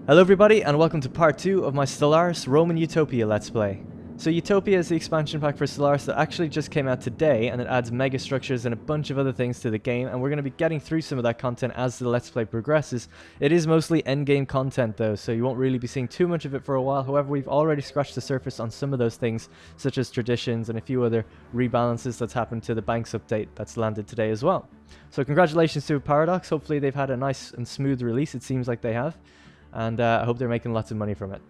Hello everybody and welcome to part 2 of my Stellaris Roman Utopia Let's Play. So Utopia is the expansion pack for Stellaris that actually just came out today, and it adds mega structures and a bunch of other things to the game, and we're going to be getting through some of that content as the Let's Play progresses. It is mostly endgame content though, so you won't really be seeing too much of it for a while. However, we've already scratched the surface on some of those things, such as traditions and a few other rebalances that's happened to the Banks update that's landed today as well. So congratulations to Paradox, hopefully they've had a nice and smooth release, it seems like they have. And I hope they're making lots of money from it.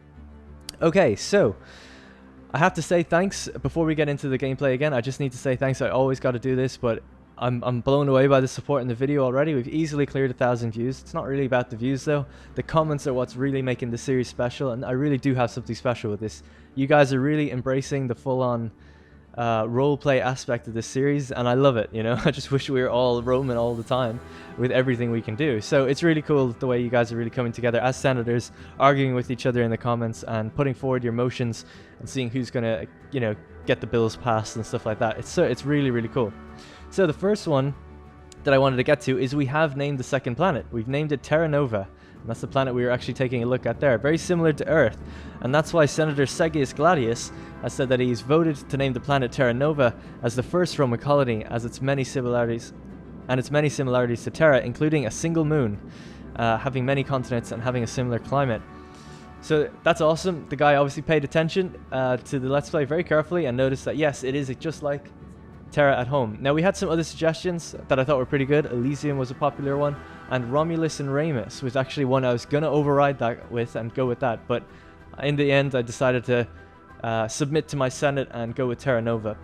Okay, so I have to say thanks before we get into the gameplay again. I just need to say thanks. I always got to do this, but I'm blown away by the support in the video already. We've easily cleared 1,000 views. It's not really about the views though. The comments are what's really making the series special, and I really do have something special with this. You guys are really embracing the full-on roleplay aspect of this series, and I love it, you know. I just wish we were all Roman all the time with everything we can do. So it's really cool the way you guys are really coming together as senators, arguing with each other in the comments and putting forward your motions and seeing who's gonna, you know, get the bills passed and stuff like that. It's really cool. So the first one that I wanted to get to is we have named the second planet. We've named it Terra Nova. And that's the planet we were actually taking a look at there. Very similar to Earth. And that's why Senator Segius Gladius has said that he's voted to name the planet Terra Nova as the first Roman colony, as its many similarities to Terra, including a single moon, having many continents and having a similar climate. So that's awesome. The guy obviously paid attention to the Let's Play very carefully and noticed that yes, it is just like Terra at home. Now we had some other suggestions that I thought were pretty good. Elysium was a popular one, and Romulus and Remus was actually one I was gonna override that with and go with that, but in the end I decided to submit to my Senate and go with Terra Nova.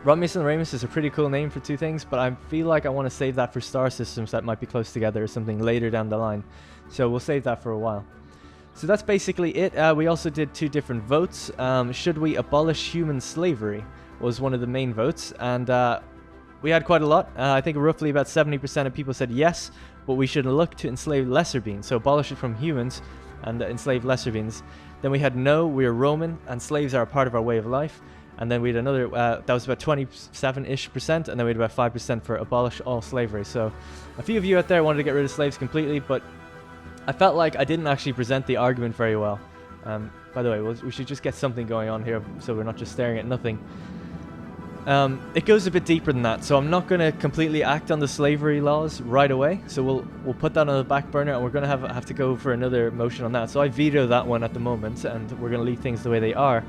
Romulus and Remus is a pretty cool name for two things, but I feel like I want to save that for star systems that might be close together or something later down the line, so we'll save that for a while. So that's basically it. We also did two different votes. Should we abolish human slavery was one of the main votes, and we had quite a lot. I think roughly about 70% of people said yes, but we should look to enslave lesser beings, so abolish it from humans and enslave lesser beings. Then we had no, we are Roman and slaves are a part of our way of life. And then we had another, that was about 27-ish%, and then we had about 5% for abolish all slavery. So a few of you out there wanted to get rid of slaves completely, but I felt like I didn't actually present the argument very well. By the way, we should just get something going on here so we're not just staring at nothing. It goes a bit deeper than that, so I'm not going to completely act on the slavery laws right away. So we'll put that on the back burner, and we're going to have to go for another motion on that. So I veto that one at the moment, and we're going to leave things the way they are.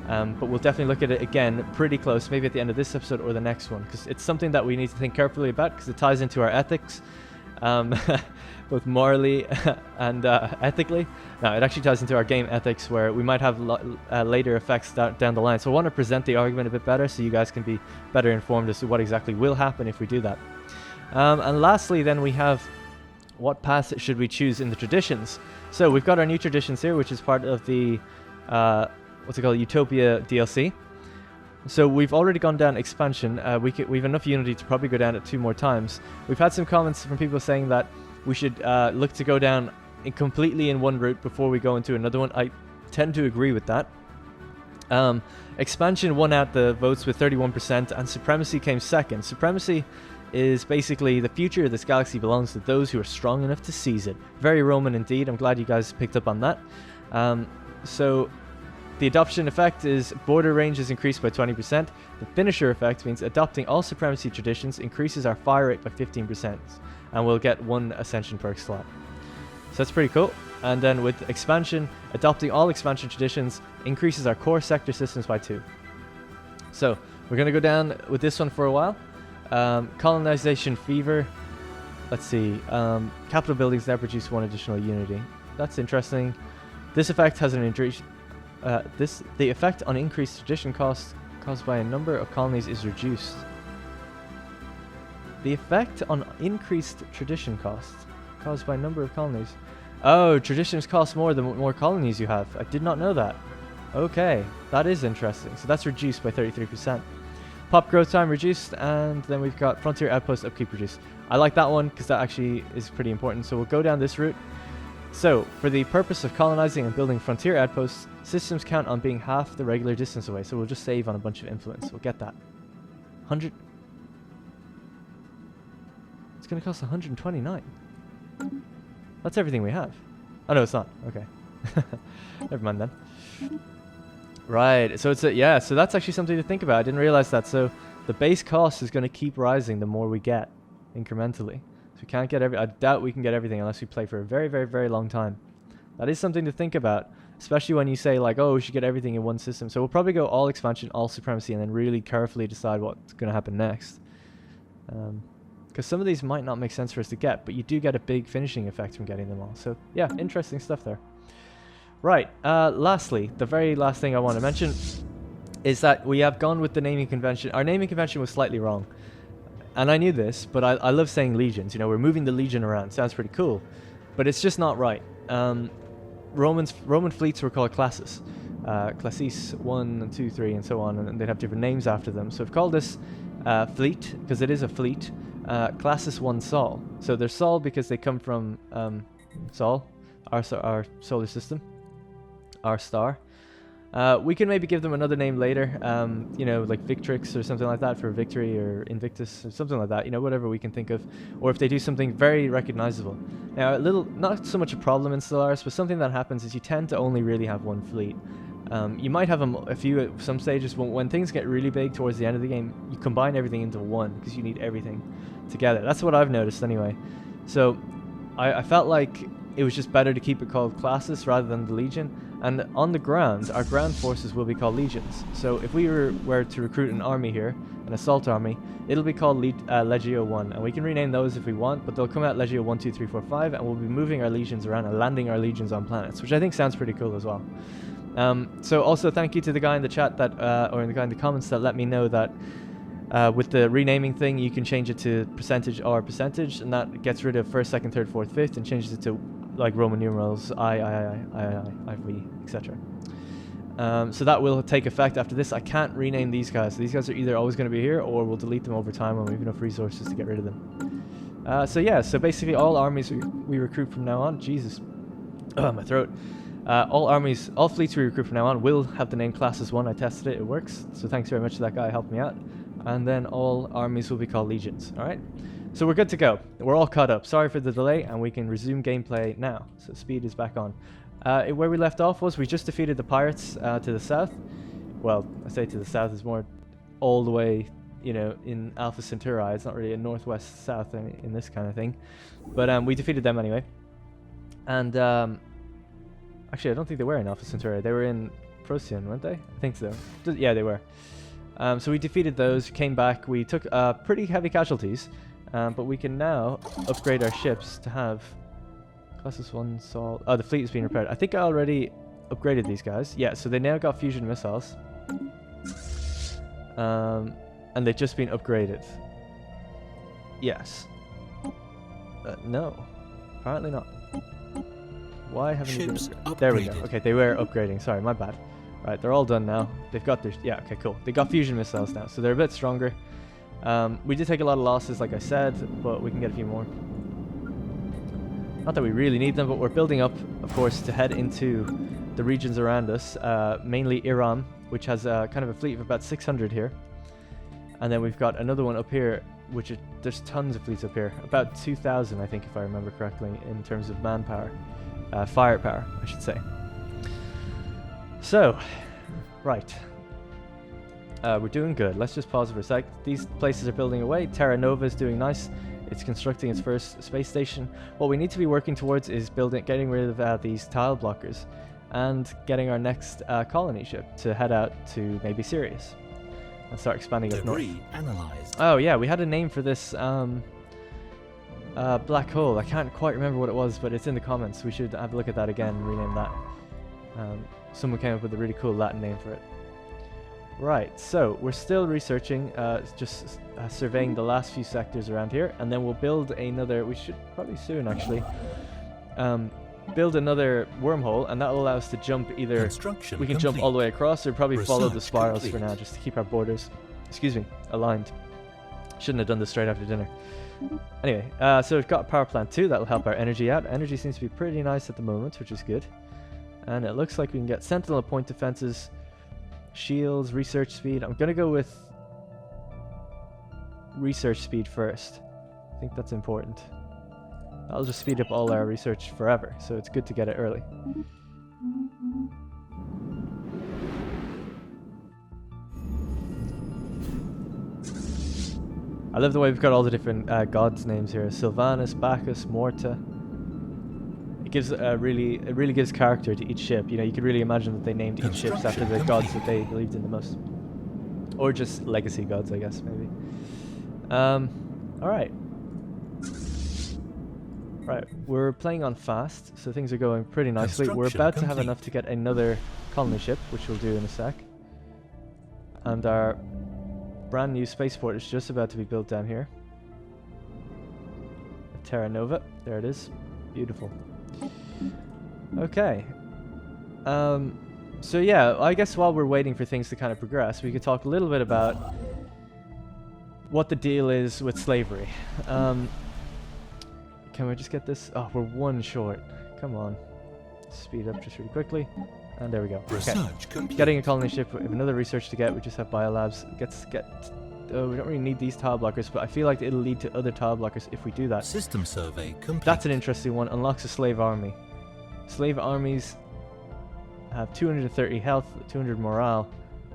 But we'll definitely look at it again pretty close, maybe at the end of this episode or the next one, because it's something that we need to think carefully about, because it ties into our ethics, both morally and ethically. No, it actually ties into our game ethics, where we might have later effects down the line. So I want to present the argument a bit better so you guys can be better informed as to what exactly will happen if we do that. And lastly then we have, what path should we choose in the traditions? So we've got our new traditions here, which is part of the what's it called, Utopia DLC. So we've already gone down expansion. We've enough unity to probably go down it 2 more times. We've had some comments from people saying that we should look to go down completely in one route before we go into another one. I tend to agree with that. Expansion won out the votes with 31%, and Supremacy came second. Supremacy is basically the future of this galaxy belongs to those who are strong enough to seize it. Very Roman indeed. I'm glad you guys picked up on that. So the adoption effect is border range is increased by 20%. The finisher effect means adopting all supremacy traditions increases our fire rate by 15%, and we'll get 1 ascension perk slot. So that's pretty cool. And then with expansion, adopting all expansion traditions increases our core sector systems by 2. So we're going to go down with this one for a while. Colonization fever. Let's see. Capital buildings now produce 1 additional unity. That's interesting. This effect has an increase. The effect on increased tradition costs caused by a number of colonies is reduced. The effect on increased tradition costs caused by a number of colonies. Oh, traditions cost more the more colonies you have. I did not know that. Okay, that is interesting. So that's reduced by 33%. Pop growth time reduced, and then we've got frontier outpost upkeep reduced. I like that one because that actually is pretty important. So we'll go down this route. So, for the purpose of colonizing and building frontier outposts, systems count on being half the regular distance away, so we'll just save on a bunch of influence. We'll get that. 100. It's going to cost 129. That's everything we have. Oh no, it's not. Okay. Never mind then. Right, so it's yeah, so that's actually something to think about. I didn't realize that. So the base cost is going to keep rising the more we get incrementally. So we can't get I doubt we can get everything unless we play for a very, very, very long time. That is something to think about, especially when you say like, oh, we should get everything in one system. So we'll probably go all expansion, all supremacy, and then really carefully decide what's going to happen next. Because some of these might not make sense for us to get, but you do get a big finishing effect from getting them all. So yeah, interesting stuff there. Right, lastly, the very last thing I want to mention is that we have gone with the naming convention. Our naming convention was slightly wrong. And I knew this, but I love saying legions. You know, we're moving the legion around. Sounds pretty cool. But it's just not right. Roman fleets were called classes. Classis 1, 2, 3, and so on. And they'd have different names after them. So I've called this fleet, because it is a fleet. Classis 1 Sol. So they're Sol because they come from Sol, our solar system. Our star. We can maybe give them another name later, you know, like Victrix or something like that for victory, or Invictus or something like that, you know, whatever we can think of, or if they do something very recognizable. Now, not so much a problem in Stellaris, but something that happens is you tend to only really have one fleet. You might have a few at some stages, but when things get really big towards the end of the game, you combine everything into one because you need everything together. That's what I've noticed anyway. So I felt like it was just better to keep it called classes rather than the Legion. And on the ground, our ground forces will be called legions. So if we were to recruit an army here, an assault army, it'll be called Legio 1. And we can rename those if we want, but they'll come out Legio 1, 2, 3, 4, 5, and we'll be moving our legions around and landing our legions on planets, which I think sounds pretty cool as well. So also thank you to the guy in the chat that, or the guy in the comments that let me know that with the renaming thing, you can change it to percentage or percentage, and that gets rid of first, second, third, fourth, fifth, and changes it to like Roman numerals, I, V, etc. So that will take effect after this. I can't rename these guys. These guys are either always going to be here, or we'll delete them over time when we have enough resources to get rid of them. So yeah, so basically all armies we recruit from now on, Jesus, my throat. All fleets we recruit from now on will have the name Classes 1. I tested it, it works. So thanks very much to that guy, helped me out. And then all armies will be called legions, alright? So we're good to go. We're all caught up. Sorry for the delay, and we can resume gameplay now. So speed is back on. Where we left off was we just defeated the pirates to the south. Well, I say to the south, it's more all the way, you know, in Alpha Centauri. It's not really a northwest-south in this kind of thing. But we defeated them anyway. And actually, I don't think they were in Alpha Centauri. They were in Procyon, weren't they? I think so. Yeah, they were. So we defeated those, came back. We took pretty heavy casualties. But we can now upgrade our ships to have Classes 1 Sol. Oh, the fleet is being repaired. I think I already upgraded these guys. Yeah, so they now got fusion missiles. And they've just been upgraded. Yes. No. Apparently not. Why haven't you been upgraded? There we go. Okay, they were upgrading. Sorry, my bad. Right, they're all done now. They've got their... Yeah, okay, cool. They got fusion missiles now, so they're a bit stronger. We did take a lot of losses, like I said, but we can get a few more. Not that we really need them, but we're building up, of course, to head into the regions around us, mainly Iran, which has kind of a fleet of about 600 here. And then we've got another one up here, which there's tons of fleets up here. About 2,000, I think, if I remember correctly, in terms of manpower. Firepower, I should say. So, right. We're doing good. Let's just pause for a sec. These places are building away. Terra Nova is doing nice. It's constructing its first space station. What we need to be working towards is getting rid of these tile blockers and getting our next colony ship to head out to maybe Sirius and start expanding up north. Analyzed. Oh yeah, we had a name for this black hole. I can't quite remember what it was, but it's in the comments. We should have a look at that again and rename that. Someone came up with a really cool Latin name for it. Right, so we're still researching, just surveying the last few sectors around here, and then we'll build another, we should probably soon actually, build another wormhole, and that will allow us to jump either, we can jump all the way across, or probably follow the spirals for now, just to keep our borders, aligned. Shouldn't have done this straight after dinner. Anyway, so we've got power plant 2, that'll help our energy out. Energy seems to be pretty nice at the moment, which is good. And it looks like we can get sentinel point defenses, shields, research speed. I'm gonna go with research speed first. I think that's important. That'll just speed up all our research forever, so it's good to get it early. I love the way we've got all the different gods' names here. Sylvanus, Bacchus, Morta. It gives it really gives character to each ship. You know, you could really imagine that they named each ship after the gods that they believed in the most. Or just legacy gods, I guess, maybe. Alright. Right, we're playing on fast, so things are going pretty nicely. We're about to have enough to get another colony ship, which we'll do in a sec. And our brand new spaceport is just about to be built down here. Terra Nova, there it is. Beautiful. Okay. So yeah, I guess while we're waiting for things to kind of progress, we could talk a little bit about what the deal is with slavery. Can we just get this? Oh, we're one short. Come on. Speed up just really quickly. And there we go. Okay. Getting a colony ship. We have another research to get. We just have biolabs. Oh, we don't really need these tile blockers, but I feel like it'll lead to other tile blockers if we do that. System survey complete. That's an interesting one. Unlocks a slave army. Slave armies have 230 health, 200 morale,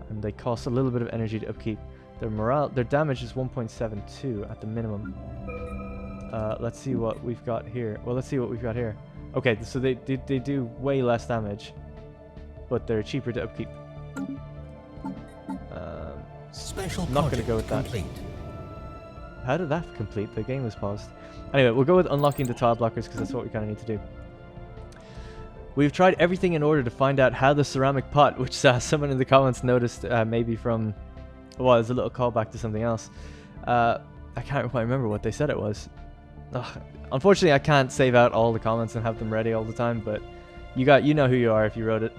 and they cost a little bit of energy to upkeep. Their damage is 1.72 at the minimum. Let's see what we've got here. Well, let's see what we've got here. Okay, so they do way less damage, but they're cheaper to upkeep. Special not going to go with complete. That. How did that complete? The game was paused. Anyway, we'll go with unlocking the tile blockers because that's what we kind of need to do. We've tried everything in order to find out how the ceramic pot, which someone in the comments noticed maybe from... Well, there's a little callback to something else. I can't quite remember what they said it was. Ugh. Unfortunately, I can't save out all the comments and have them ready all the time, but you know who you are if you wrote it.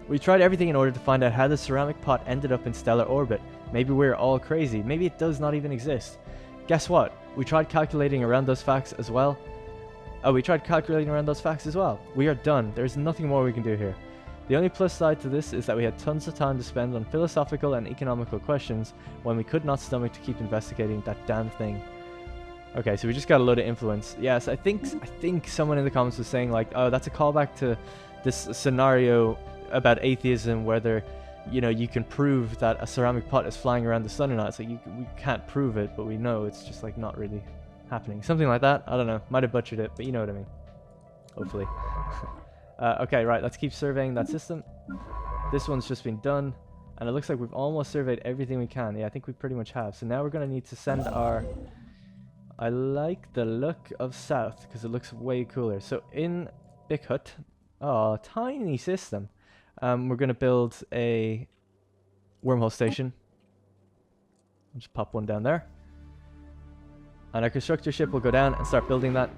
We tried everything in order to find out how the ceramic pot ended up in stellar orbit. Maybe we're all crazy. Maybe it does not even exist. Guess what? We tried calculating around those facts as well. We are done. There's nothing more we can do here. The only plus side to this is that we had tons of time to spend on philosophical and economical questions when we could not stomach to keep investigating that damn thing. Okay, so we just got a load of influence. Yes, I think someone in the comments was saying like, oh, that's a callback to this scenario about atheism, whether, you know, you can prove that a ceramic pot is flying around the sun or not. So we can't prove it, but we know it's just like not really happening. Something like that. I don't know. Might have butchered it, but you know what I mean. Hopefully. Okay, right. Let's keep surveying that system. This one's just been done, and it looks like we've almost surveyed everything we can. Yeah, I think we pretty much have. So now we're going to need to send our... I like the look of South because it looks way cooler. So in Big Hut, oh, tiny system. We're going to build a wormhole station. I'll just pop one down there. And our constructor ship will go down and start building that.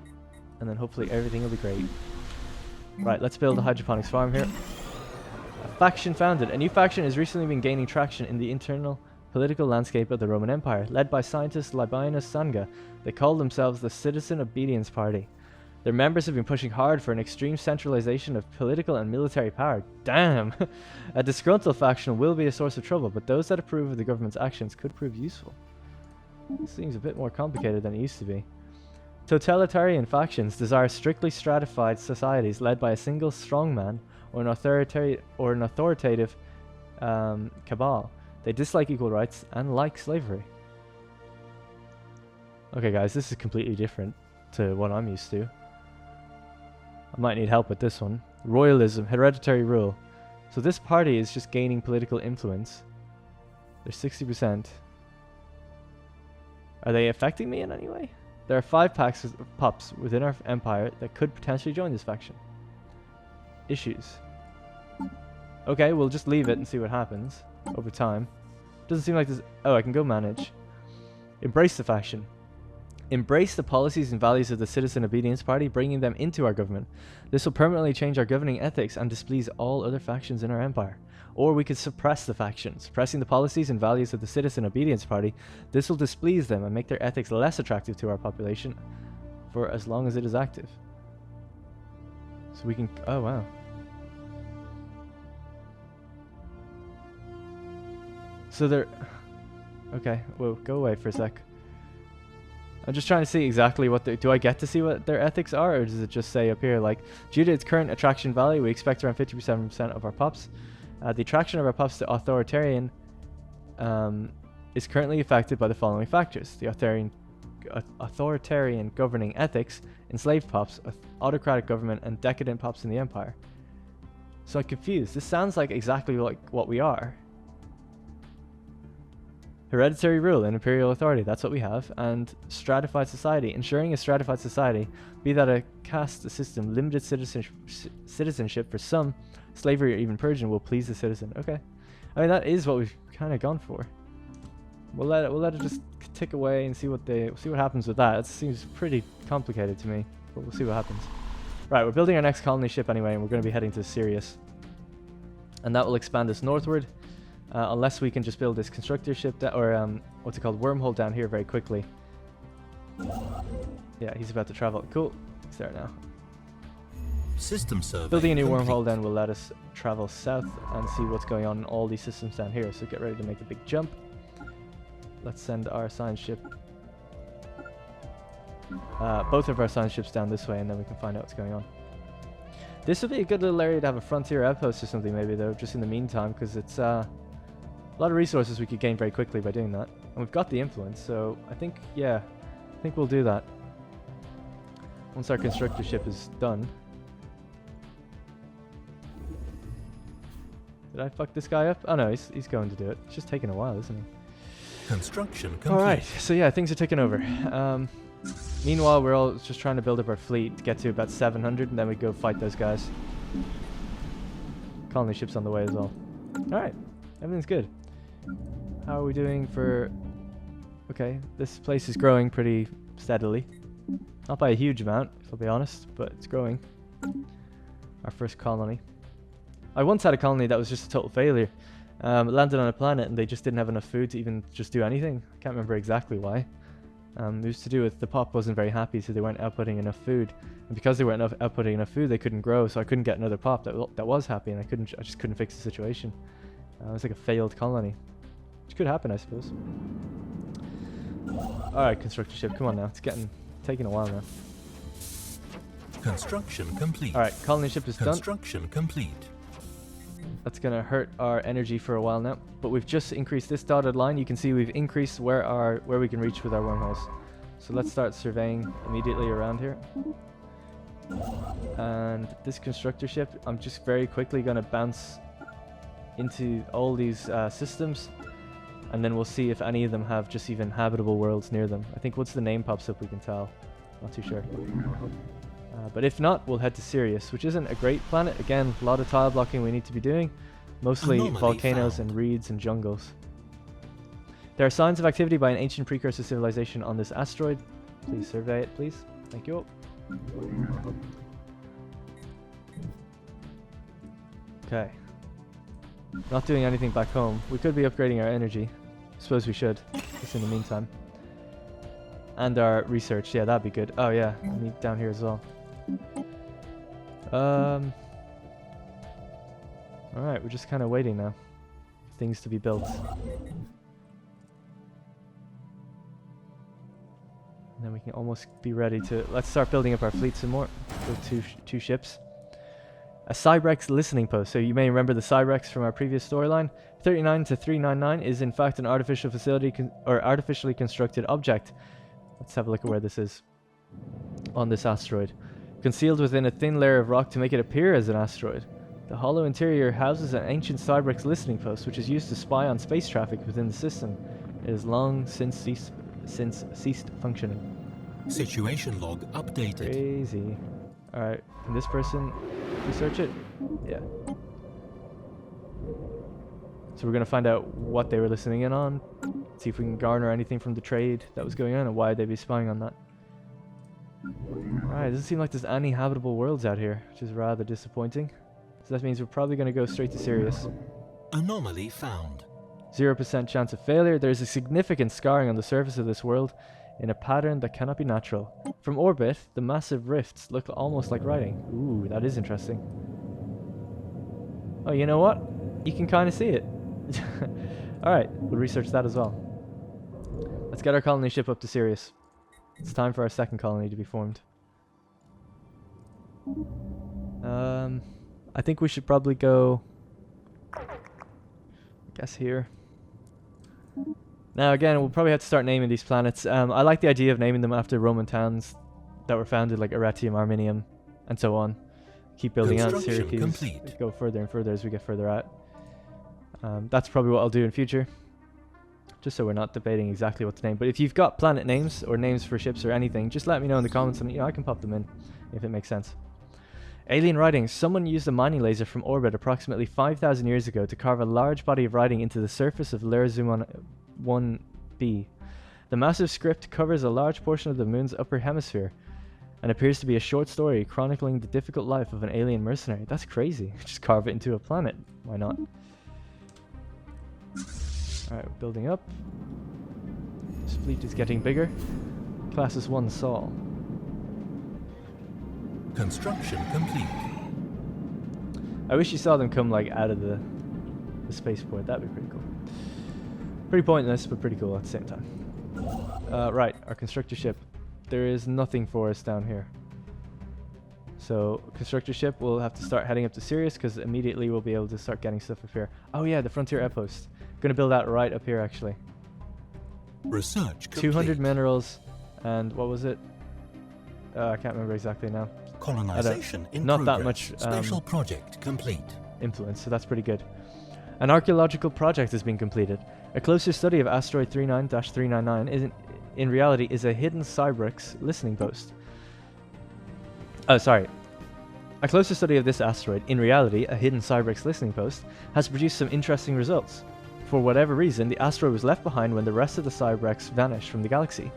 And then hopefully everything will be great. Right, let's build a hydroponics farm here. A faction founded. A new faction has recently been gaining traction in the internal political landscape of the Roman Empire. Led by scientist Libinus Sanga, they call themselves the Citizen Obedience Party. Their members have been pushing hard for an extreme centralization of political and military power. Damn! A disgruntled faction will be a source of trouble, but those that approve of the government's actions could prove useful. This seems a bit more complicated than it used to be. Totalitarian factions desire strictly stratified societies led by a single strongman or an authoritative cabal. They dislike equal rights and like slavery. Okay guys, this is completely different to what I'm used to. I might need help with this one. Royalism, hereditary rule. So this party is just gaining political influence. They're 60%. Are they affecting me in any way? There are 5 packs of pups within our empire that could potentially join this faction. Issues. Okay, we'll just leave it and see what happens over time. Doesn't seem like this... Oh, I can go manage. Embrace the faction. Embrace the policies and values of the Citizen Obedience Party, bringing them into our government. This will permanently change our governing ethics and displease all other factions in our empire. Or we could suppress the faction. Suppressing the policies and values of the Citizen Obedience Party, this will displease them and make their ethics less attractive to our population for as long as it is active. So we can... Oh, wow. So they're... Okay, whoa, go away for a sec. I'm just trying to see exactly what do I get to see what their ethics are, or does it just say up here, like, due to its current attraction value, we expect around 57% of our pops. The attraction of our pops to authoritarian is currently affected by the following factors: the authoritarian governing ethics, enslaved pops, autocratic government, and decadent pops in the empire. So I'm confused. This sounds like exactly like what we are. Hereditary rule and imperial authority, that's what we have. And stratified society, ensuring a stratified society, be that a caste system, limited citizenship for some, slavery or even purging will please the citizen. Okay. I mean, that is what we've kind of gone for. We'll let it just tick away and see what happens with that. It seems pretty complicated to me, but we'll see what happens. Right, we're building our next colony ship anyway, and we're going to be heading to Sirius. And that will expand us northward, unless we can just build this constructor ship, or what's it called, wormhole down here very quickly. Yeah, he's about to travel. Cool, he's there now. System survey Building a new complete. wormhole then will let us travel south and see what's going on in all these systems down here. So get ready to make a big jump. Let's send our science ship, both of our science ships down this way, and then we can find out what's going on. This would be a good little area to have a frontier outpost or something maybe, though, just in the meantime, because it's a lot of resources we could gain very quickly by doing that. And we've got the influence, so I think, yeah, I think we'll do that once our constructor ship is done. Did I fuck this guy up? Oh no, he's going to do it. It's just taking a while, isn't he? Construction complete. Alright, so yeah, things are taking over. Meanwhile, we're all just trying to build up our fleet to get to about 700, and then we go fight those guys. Colony ships on the way as well. Alright, everything's good. How are we doing for... Okay, this place is growing pretty steadily. Not by a huge amount, if I'll be honest, but it's growing. Our first colony. I once had a colony that was just a total failure. It landed on a planet and they just didn't have enough food to even just do anything. I can't remember exactly why. It was to do with the pop wasn't very happy, so they weren't outputting enough food. And because they weren't outputting enough food, they couldn't grow, so I couldn't get another pop that was happy, and I just couldn't fix the situation. It was like a failed colony. Which could happen, I suppose. Alright, constructor ship, come on now. It's taking a while now. Construction complete. Alright, colony ship is done. Construction complete. That's going to hurt our energy for a while now, but we've just increased this dotted line. You can see we've increased where we can reach with our wormholes. So let's start surveying immediately around here. And this constructor ship, I'm just very quickly going to bounce into all these systems, and then we'll see if any of them have just even habitable worlds near them. I think once the name pops up we can tell. Not too sure. But if not, we'll head to Sirius, which isn't a great planet. Again, a lot of tile blocking we need to be doing. Mostly volcanoes and reeds and jungles. There are signs of activity by an ancient precursor civilization on this asteroid. Please survey it, please. Thank you. Okay. Not doing anything back home. We could be upgrading our energy. Suppose we should, just in the meantime. And our research, yeah, that'd be good. Oh yeah, I need down here as well. Alright, we're just kind of waiting now for things to be built. And then we can almost be ready to... Let's start building up our fleet some more. Build two ships. A Cybrex listening post. So you may remember the Cybrex from our previous storyline. 39 to 399 is in fact an artificial facility or artificially constructed object. Let's have a look at where this is on this asteroid. Concealed within a thin layer of rock to make it appear as an asteroid. The hollow interior houses an ancient Cybrex listening post which is used to spy on space traffic within the system. It has long since ceased functioning. Situation log updated. Crazy. Alright, can this person research it? Yeah. So we're going to find out what they were listening in on, see if we can garner anything from the trade that was going on and why they'd be spying on that. Alright, it doesn't seem like there's any habitable worlds out here, which is rather disappointing. So that means we're probably going to go straight to Sirius. Anomaly found. 0% chance of failure. There is a significant scarring on the surface of this world in a pattern that cannot be natural. From orbit, the massive rifts look almost like writing. Ooh, that is interesting. Oh, you know what? You can kind of see it. Alright, we'll research that as well. Let's get our colony ship up to Sirius. It's time for our second colony to be formed. I think we should probably go, I guess, here. Now again, we'll probably have to start naming these planets. I like the idea of naming them after Roman towns that were founded, like Arretium, Arminium, and so on. Keep building out Syracuse. Complete. Go further and further as we get further out. That's probably what I'll do in future, just so we're not debating exactly what to name. But if you've got planet names or names for ships or anything, just let me know in the comments, and I can pop them in if it makes sense. Alien writing. Someone used a mining laser from orbit approximately 5,000 years ago to carve a large body of writing into the surface of Lerzumon 1b. The massive script covers a large portion of the moon's upper hemisphere and appears to be a short story chronicling the difficult life of an alien mercenary. That's crazy. Just carve it into a planet. Why not? Alright, we're building up. This fleet is getting bigger. Classes 1 Saul. Construction complete. I wish you saw them come like out of the spaceport. That'd be pretty cool. Pretty pointless, but pretty cool at the same time. Right, our constructor ship. There is nothing for us down here. So, constructor ship, we'll have to start heading up to Sirius because immediately we'll be able to start getting stuff up here. Oh yeah, the frontier outpost. Gonna build that right up here actually. Research complete. 200 minerals and what was it? I can't remember exactly now. Colonization in not that progress. much Special project complete. influence, so that's pretty good. An archaeological project has been completed. A closer study of asteroid 39-399 in reality is a hidden Cybrex listening post. Oh, sorry. A closer study of this asteroid, in reality a hidden Cybrex listening post, has produced some interesting results. For whatever reason, the asteroid was left behind when the rest of the Cybrex vanished from the galaxy.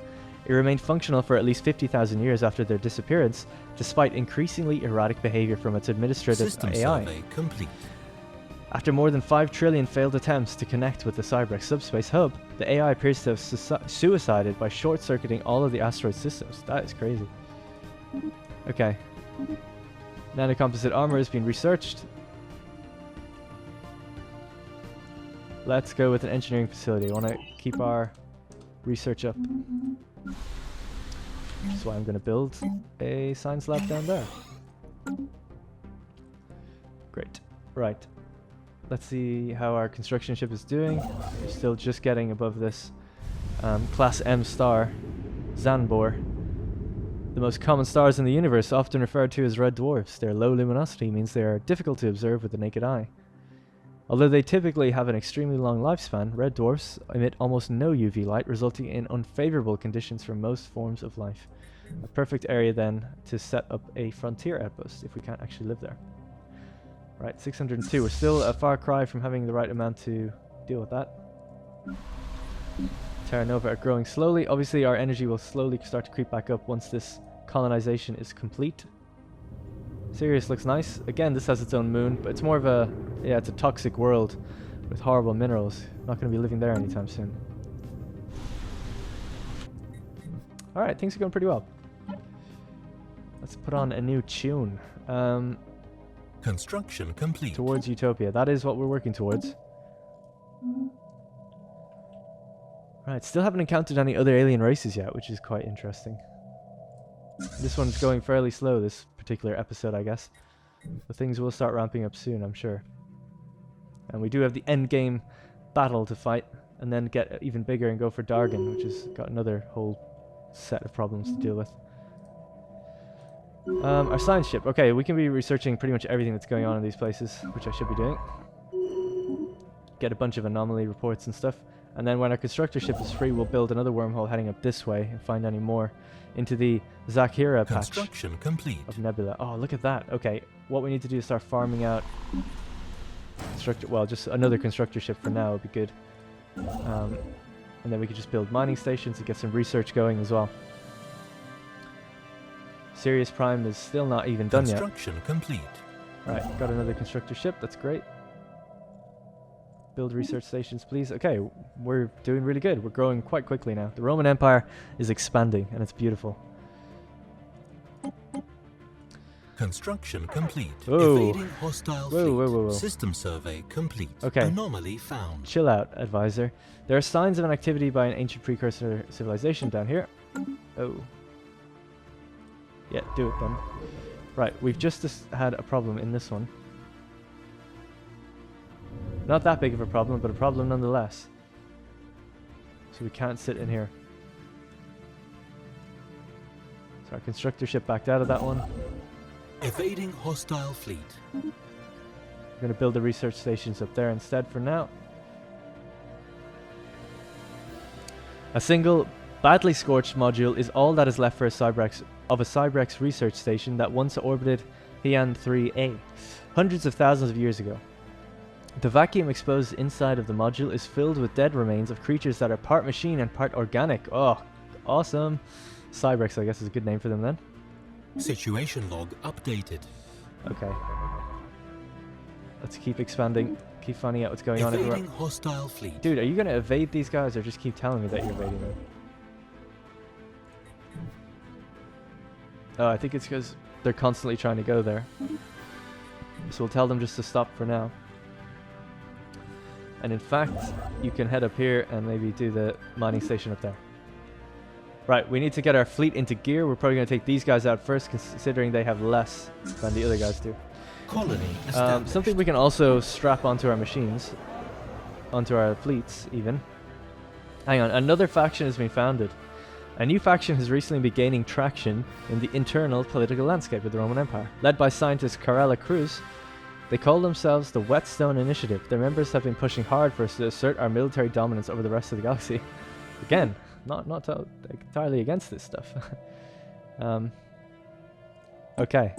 It remained functional for at least 50,000 years after their disappearance, despite increasingly erratic behavior from its administrative System AI. survey complete. After more than 5 trillion failed attempts to connect with the Cybrex subspace hub, the AI appears to have suicided by short-circuiting all of the asteroid systems. That is crazy. Okay. Nanocomposite armor has been researched. Let's go with an engineering facility. I want to keep our research up. That's why I'm going to build a science lab down there. Great. Right. Let's see how our construction ship is doing. We're still just getting above this class M star, Zanbor. The most common stars in the universe, often referred to as red dwarfs. Their low luminosity means they are difficult to observe with the naked eye. Although they typically have an extremely long lifespan, red dwarfs emit almost no UV light, resulting in unfavorable conditions for most forms of life. A perfect area then to set up a frontier outpost if we can't actually live there. Right, 602. We're still a far cry from having the right amount to deal with that. Terra Nova are growing slowly. Obviously our energy will slowly start to creep back up once this colonization is complete. Sirius looks nice. Again, this has its own moon, but it's more of a, yeah, it's a toxic world with horrible minerals. Not going to be living there anytime soon. Alright, things are going pretty well. Let's put on a new tune. Construction complete. Towards Utopia. That is what we're working towards. Right, still haven't encountered any other alien races yet, which is quite interesting. This one's going fairly slow, this particular episode, I guess. But things will start ramping up soon, I'm sure. And we do have the end game battle to fight, and then get even bigger and go for Dargan, which has got another whole set of problems to deal with. Our science ship. Okay, we can be researching pretty much everything that's going on in these places, which I should be doing. Get a bunch of anomaly reports and stuff. And then when our constructor ship is free, we'll build another wormhole heading up this way and find any more into the Zakhira patch Construction complete. of Nebula. Oh, look at that. Okay, what we need to do is start farming out constructor. Well, just another constructor ship for now would be good. And then we could just build mining stations and get some research going as well. Sirius Prime is still not even done yet. Construction complete. Right, got another constructor ship. That's great. Build research stations, please. Okay, we're doing really good. We're growing quite quickly now. The Roman Empire is expanding, and it's beautiful. Construction complete. Whoa. Evading hostile Whoa, fleet. whoa. System survey complete. Okay. Anomaly found. Chill out, advisor. There are signs of an activity by an ancient precursor civilization down here. Oh. Yeah, do it then. Right, we've just had a problem in this one. Not that big of a problem, but a problem nonetheless. So we can't sit in here. So our constructor ship backed out of that one. Evading hostile fleet. We're going to build the research stations up there instead for now. A single badly scorched module is all that is left for a Cybrex research station that once orbited Heian 3A, hundreds of thousands of years ago. The vacuum exposed inside of the module is filled with dead remains of creatures that are part machine and part organic. Oh, awesome. Cybrex, I guess, is a good name for them then. Situation log updated. Okay. Let's keep expanding. Keep finding out what's going on everywhere. Evading hostile fleet. Dude, are you going to evade these guys or just keep telling me that you're evading them? Oh, I think it's because they're constantly trying to go there. So we'll tell them just to stop for now. And in fact, you can head up here and maybe do the mining station up there. Right, we need to get our fleet into gear. We're probably going to take these guys out first, considering they have less than the other guys do. Colony Something we can also strap onto our machines, onto our fleets even. Hang on, another faction has been founded. A new faction has recently been gaining traction in the internal political landscape of the Roman Empire. Led by scientist Carella Cruz, they call themselves the Whetstone Initiative. Their members have been pushing hard for us to assert our military dominance over the rest of the galaxy. Again, not entirely against this stuff. Okay,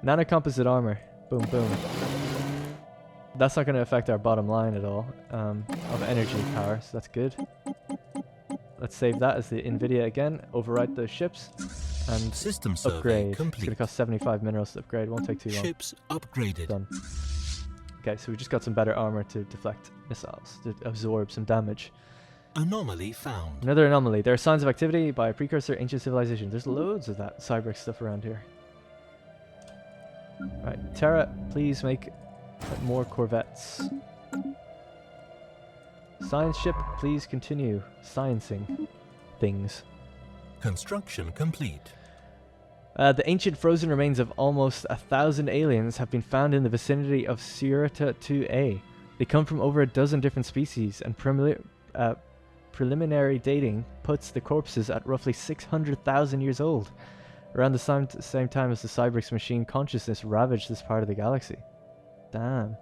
nanocomposite armor. Boom, boom. That's not going to affect our bottom line at all of energy power, so that's good. Let's save that as the NVIDIA again. Overwrite those ships and System upgrade. survey It's going to cost 75 minerals to upgrade. Won't take too long. Ships upgraded. Done. Okay, so we just got some better armor to deflect missiles, to absorb some damage. Anomaly found. Another anomaly. There are signs of activity by a precursor ancient civilization. There's loads of that Cybrex stuff around here. Right, Terra, please make more corvettes. Science ship, please continue sciencing things. Construction complete. The ancient frozen remains of almost 1,000 aliens have been found in the vicinity of Sierra 2A. They come from over a dozen different species, and preliminary dating puts the corpses at roughly 600,000 years old, around the same time as the Cybrex machine consciousness ravaged this part of the galaxy. Damn.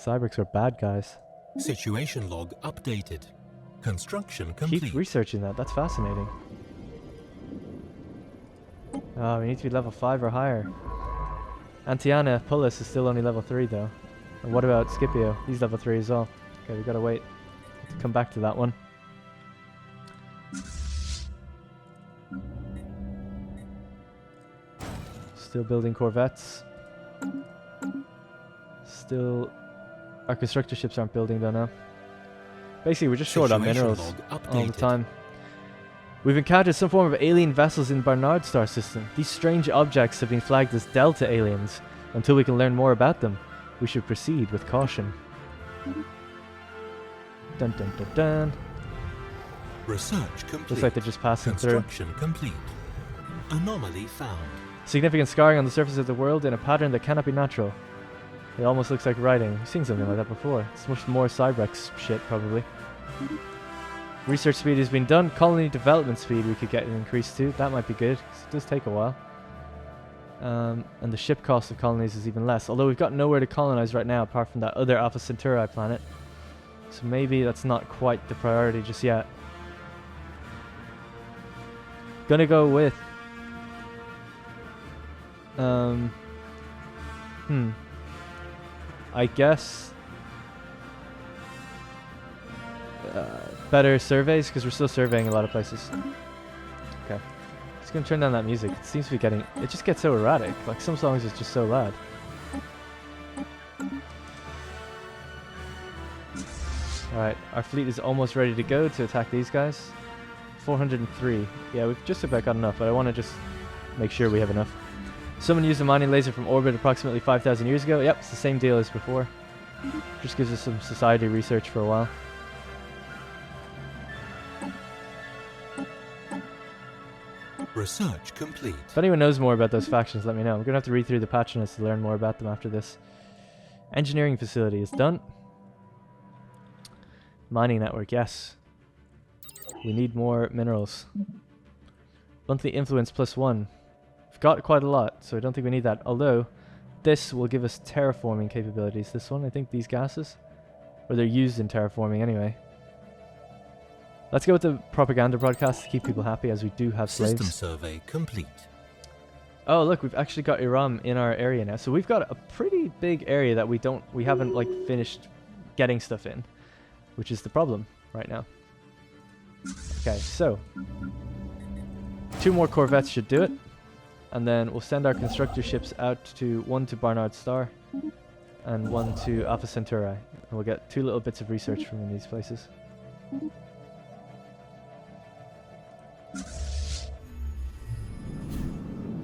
Cybrex are bad guys. Situation log updated. Construction complete. Keep researching that, that's fascinating. Oh, we need to be level 5 or higher. Antiana Pulis is still only level 3 though. And what about Scipio? He's level 3 as well. Okay, we gotta wait to come back to that one. Still building corvettes. Still... Our constructor ships aren't building though now. Basically, we're just short on minerals all the time. We've encountered some form of alien vessels in the Barnard star system. These strange objects have been flagged as Delta aliens. Until we can learn more about them, we should proceed with caution. Dun dun dun dun. Research complete. Looks like they're just passing through. Construction complete. Anomaly found. Significant scarring on the surface of the world in a pattern that cannot be natural. It almost looks like writing. We've seen something like that before. It's much more Cybrex shit, probably. Research speed has been done. Colony development speed we could get an increase to. That might be good, 'cause it does take a while. And the ship cost of colonies is even less. Although we've got nowhere to colonize right now, apart from that other Alpha Centauri planet. So maybe that's not quite the priority just yet. Gonna go with... I guess... better surveys, because we're still surveying a lot of places. Okay. Just gonna turn down that music. It seems to be getting... It just gets so erratic. Like, some songs is just so loud. Alright, our fleet is almost ready to go to attack these guys. 403. Yeah, we've just about got enough, but I want to just make sure we have enough. Someone used a mining laser from orbit approximately 5,000 years ago. Yep, it's the same deal as before. Just gives us some society research for a while. Research complete. If anyone knows more about those factions, let me know. I'm gonna have to read through the patch notes to learn more about them after this. Engineering facility is done. Mining network, yes. We need more minerals. Monthly influence +1. We've got quite a lot, so I don't think we need that. Although, this will give us terraforming capabilities. This one, I think these gases. Or they're used in terraforming anyway. Let's go with the propaganda broadcast to keep people happy, as we do have slaves. System survey complete. Oh look, we've actually got Iram in our area now. So we've got a pretty big area that we haven't like finished getting stuff in. Which is the problem right now. Okay, so 2 more corvettes should do it. And then we'll send our constructor ships out to one to Barnard Star and one to Alpha Centauri. And we'll get 2 little bits of research from these places.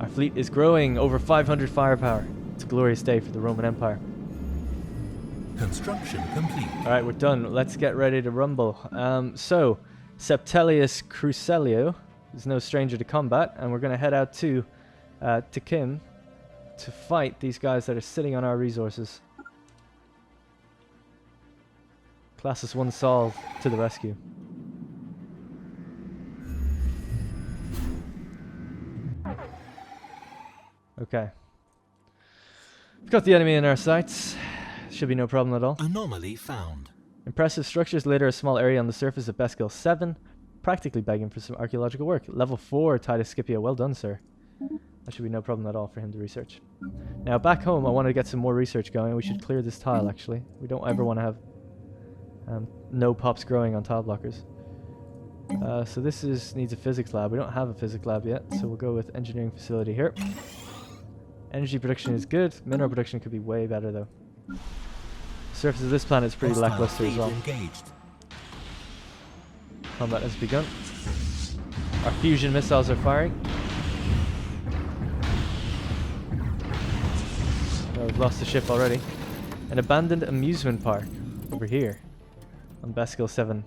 Our fleet is growing, over 500 firepower. It's a glorious day for the Roman Empire. Construction complete. Alright, we're done. Let's get ready to rumble. So, Septelius Crucelio is no stranger to combat, and we're going to head out to Kim to fight these guys that are sitting on our resources. Classes 1 Sol to the rescue. Okay. We've got the enemy in our sights. Should be no problem at all. Anomaly found. Impressive structures litter a small area on the surface of Beskil 7, practically begging for some archaeological work. Level 4 Titus Scipio, well done, sir. That should be no problem at all for him to research. Now back home, I want to get some more research going. We should clear this tile, actually. We don't ever want to have no pops growing on tile blockers. So this needs a physics lab. We don't have a physics lab yet, so we'll go with engineering facility here. Energy production is good. Mineral production could be way better, though. Surface of this planet is pretty lackluster as well. Engaged. Combat has begun. Our fusion missiles are firing. Oh, we've lost the ship already. An abandoned amusement park over here on Beskil 7.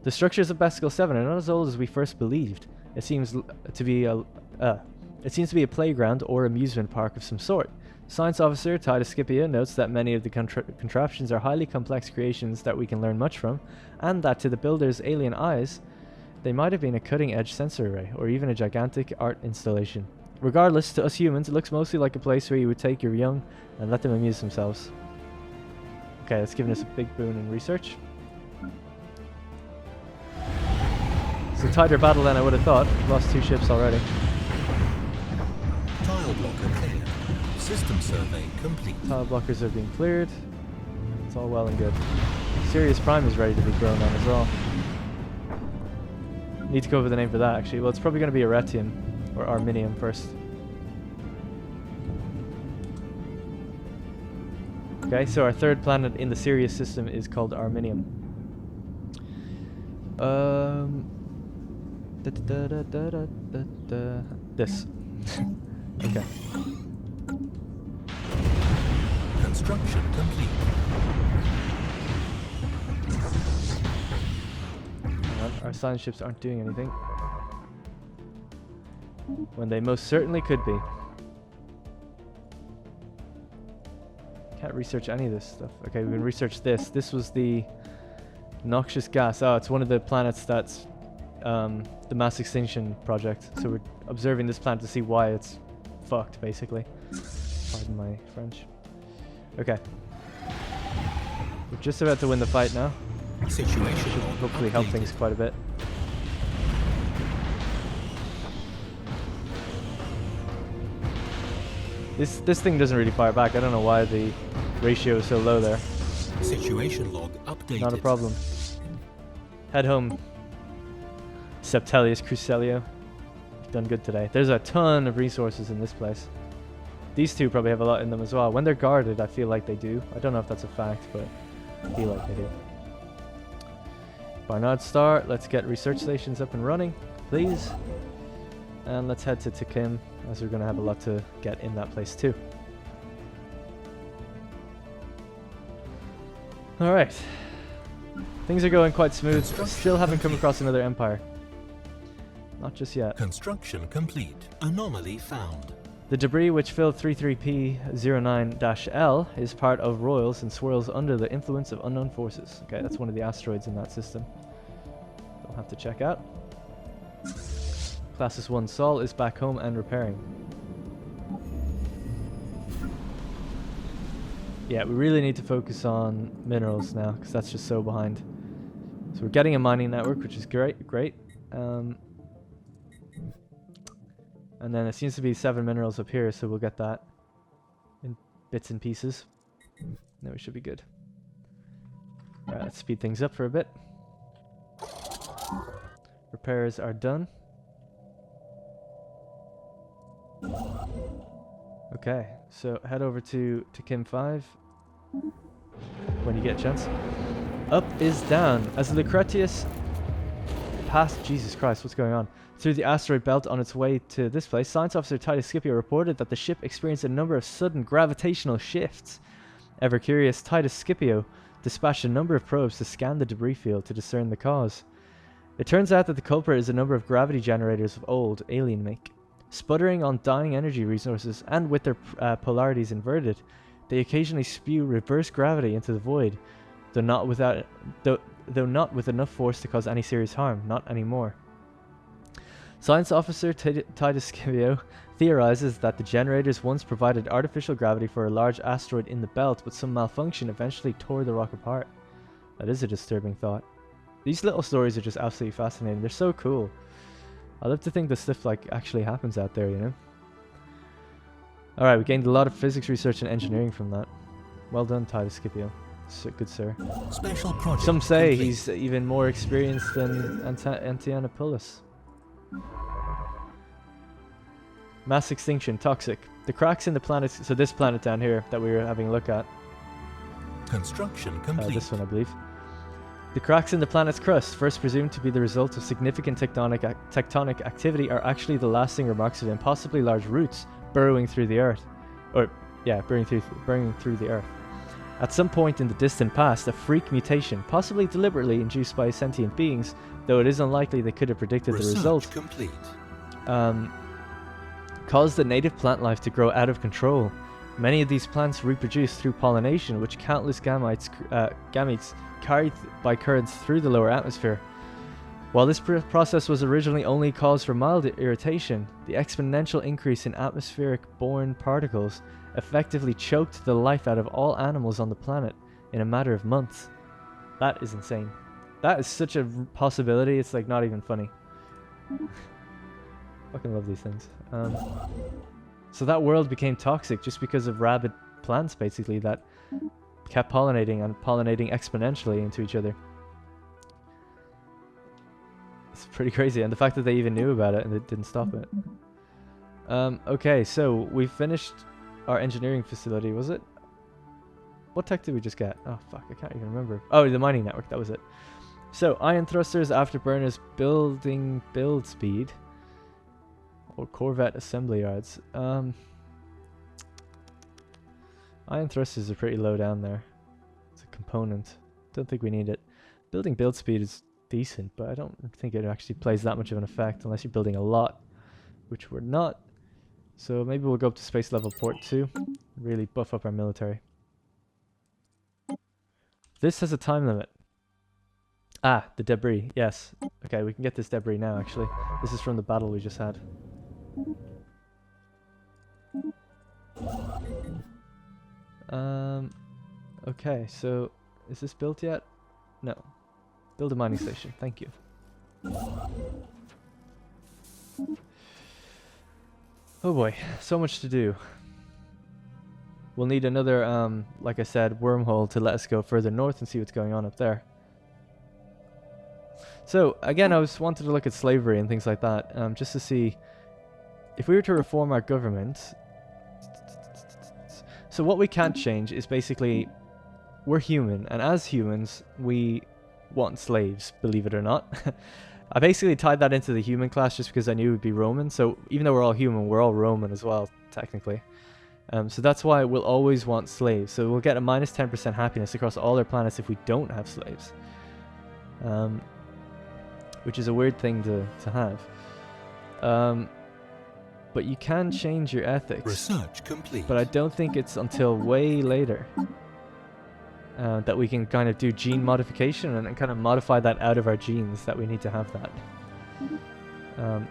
The structures of Beskil 7 are not as old as we first believed. It seems to be a playground or amusement park of some sort. Science officer Titus Scipio notes that many of the contraptions are highly complex creations that we can learn much from, and that to the builder's alien eyes, they might have been a cutting-edge sensor array, or even a gigantic art installation. Regardless, to us humans, it looks mostly like a place where you would take your young and let them amuse themselves. Okay, that's given us a big boon in research. It's a tighter battle than I would have thought. We've lost 2 ships already. Tile blocker clear. System survey complete. Tile blockers are being cleared. It's all well and good. Sirius Prime is ready to be grown on as well. Need to go over the name for that, actually. Well, it's probably going to be Aretium or Arminium first. Okay, so our 3rd planet in the Sirius system is called Arminium. This. Okay. Construction complete. Our science ships aren't doing anything, when they most certainly could be. Can't research any of this stuff. Okay, we can research this. This was the noxious gas. Oh, it's one of the planets that's the mass extinction project. So we're observing this planet to see why it's fucked, basically. Pardon my French. Okay. We're just about to win the fight now. Situation Should hopefully help things quite a bit. This thing doesn't really fire back. I don't know why the ratio is so low there. Situation log updated. Not a problem. Head home. Septelius Crucelio. You've done good today. There's a ton of resources in this place. These 2 probably have a lot in them as well. When they're guarded, I feel like they do. I don't know if that's a fact, but I feel like they do. Barnard Star, let's get research stations up and running, please. And let's head to Kim, as we're going to have a lot to get in that place too. Alright. Things are going quite smooth. Still haven't come across another empire. Not just yet. Construction complete. Anomaly found. The debris which filled 33P09-L is part of Royals and swirls under the influence of unknown forces. Okay, that's one of the asteroids in that system. We'll have to check out. Classes 1 Sol is back home and repairing. Yeah, we really need to focus on minerals now, because that's just so behind. So we're getting a mining network, which is great. And then it seems to be 7 minerals up here, so we'll get that in bits and pieces. Then we should be good. Alright, let's speed things up for a bit. Repairs are done. Okay, so head over to Kim 5 when you get a chance. Up is down. As Lucretius passed, Jesus Christ, what's going on? Through the asteroid belt on its way to this place, Science Officer Titus Scipio reported that the ship experienced a number of sudden gravitational shifts. Ever curious, Titus Scipio dispatched a number of probes to scan the debris field to discern the cause. It turns out that the culprit is a number of gravity generators of old, alien make. Sputtering on dying energy resources and with their polarities inverted, they occasionally spew reverse gravity into the void, though not with enough force to cause any serious harm, not anymore. Science Officer Titus Scipio theorizes that the generators once provided artificial gravity for a large asteroid in the belt, but some malfunction eventually tore the rock apart. That is a disturbing thought. These little stories are just absolutely fascinating. They're so cool. I love to think that stuff like actually happens out there, you know? Alright, we gained a lot of physics research and engineering from that. Well done, Titus Scipio. Good sir. Special project Some say complete. he's even more experienced than Antianopoulos. Mass extinction, toxic. The cracks in the planet, so this planet down here that we were having a look at. Construction complete. This one, I believe. The cracks in the planet's crust, first presumed to be the result of significant tectonic activity, are actually the lasting remarks of impossibly large roots burrowing through the earth. Burrowing through the earth. At some point in the distant past, a freak mutation, possibly deliberately induced by sentient beings, though it is unlikely they could have predicted the result, complete. caused the native plant life to grow out of control. Many of these plants reproduce through pollination, which countless gametes carried by currents through the lower atmosphere. While this process was originally only cause for mild irritation, the exponential increase in atmospheric-borne particles effectively choked the life out of all animals on the planet in a matter of months. That is insane. That is such a possibility, it's like not even funny. Fucking love these things. So that world became toxic just because of rabid plants, basically, that kept pollinating and pollinating exponentially into each other. It's pretty crazy, and the fact that they even knew about it and they didn't stop it. Okay, so we finished our engineering facility, was it? What tech did we just get? Oh fuck, I can't even remember. Oh, the mining network, that was it. So, ion thrusters, afterburners, build speed. Or Corvette assembly yards. Ion thrusters are pretty low down there. It's a component. Don't think we need it. Building build speed is decent, but I don't think it actually plays that much of an effect unless you're building a lot, which we're not. So maybe we'll go up to space level port 2, really buff up our military. This has a time limit. Ah, the debris, yes. Okay, we can get this debris now actually. This is from the battle we just had. Okay, so is this built yet? No. Build a mining station, thank you. Oh boy, so much to do. We'll need another, like I said, wormhole to let us go further north and see what's going on up there. So, again, I wanted to look at slavery and things like that, just to see if we were to reform our government. So what we can't change is basically, we're human, and as humans, we want slaves, believe it or not. I basically tied that into the human class just because I knew it would be Roman, so even though we're all human, we're all Roman as well, technically. So that's why we'll always want slaves. So we'll get a minus 10% happiness across all our planets if we don't have slaves. Which is a weird thing to have. But you can change your ethics. Research complete. But I don't think it's until way later that we can kind of do gene modification and kind of modify that out of our genes that we need to have that.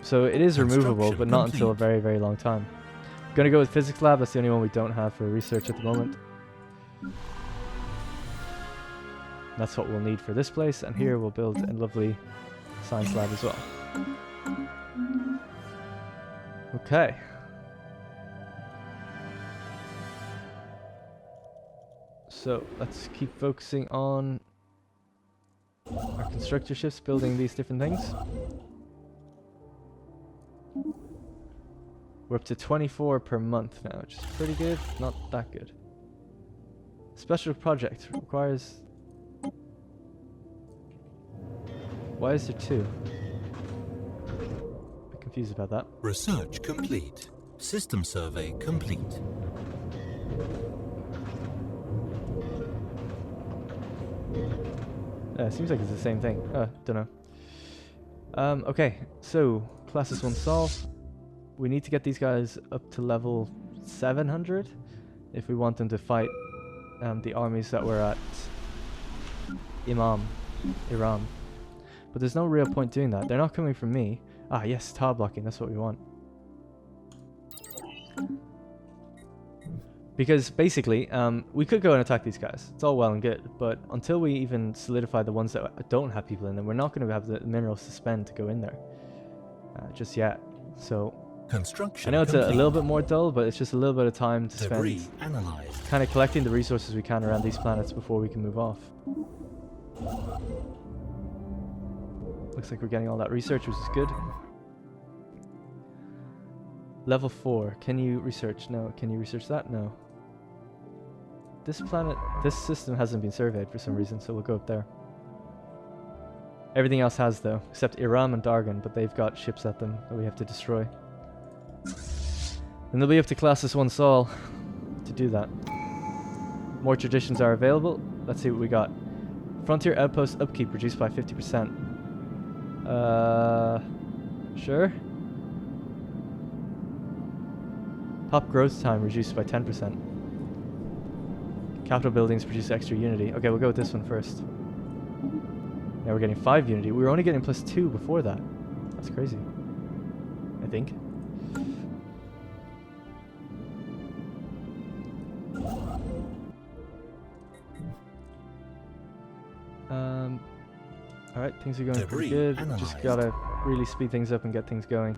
So it is removable, but not until a very, very long time. I'm going to go with physics lab. That's the only one we don't have for research at the moment. That's what we'll need for this place, and here we'll build a lovely science lab as well. Okay. So let's keep focusing on our constructor ships, building these different things. We're up to 24 per month now, which is pretty good, not that good. Special project requires... Why is there 2? A bit confused about that. Research complete. System survey complete. Seems like it's the same thing. Don't know. Okay, so classes 1 solve. We need to get these guys up to level 700 if we want them to fight the armies that were at Iran. But there's no real point doing that. They're not coming from me. Ah, yes, tile blocking. That's what we want. Because basically, we could go and attack these guys. It's all well and good. But until we even solidify the ones that don't have people in them, we're not going to have the minerals to spend to go in there just yet. So Construction I know it's a complete. little bit more dull, but it's just a little bit of time to Debris spend analyzed. kind of collecting the resources we can around these planets before we can move off. Looks like we're getting all that research, which is good. Level 4. Can you research? No. Can you research that? No. This planet, this system hasn't been surveyed for some reason, so we'll go up there. Everything else has, though, except Iram and Dargan, but they've got ships at them that we have to destroy. And they'll be up to Classes 1 Sol to do that. More traditions are available. Let's see what we got. Frontier outpost upkeep reduced by 50%. Sure. Top growth time reduced by 10%. Capital buildings produce extra unity. Okay, we'll go with this one first. Now we're getting 5 unity. We were only getting +2 before that. That's crazy. I think. Alright, things are going pretty good. Just gotta really speed things up and get things going.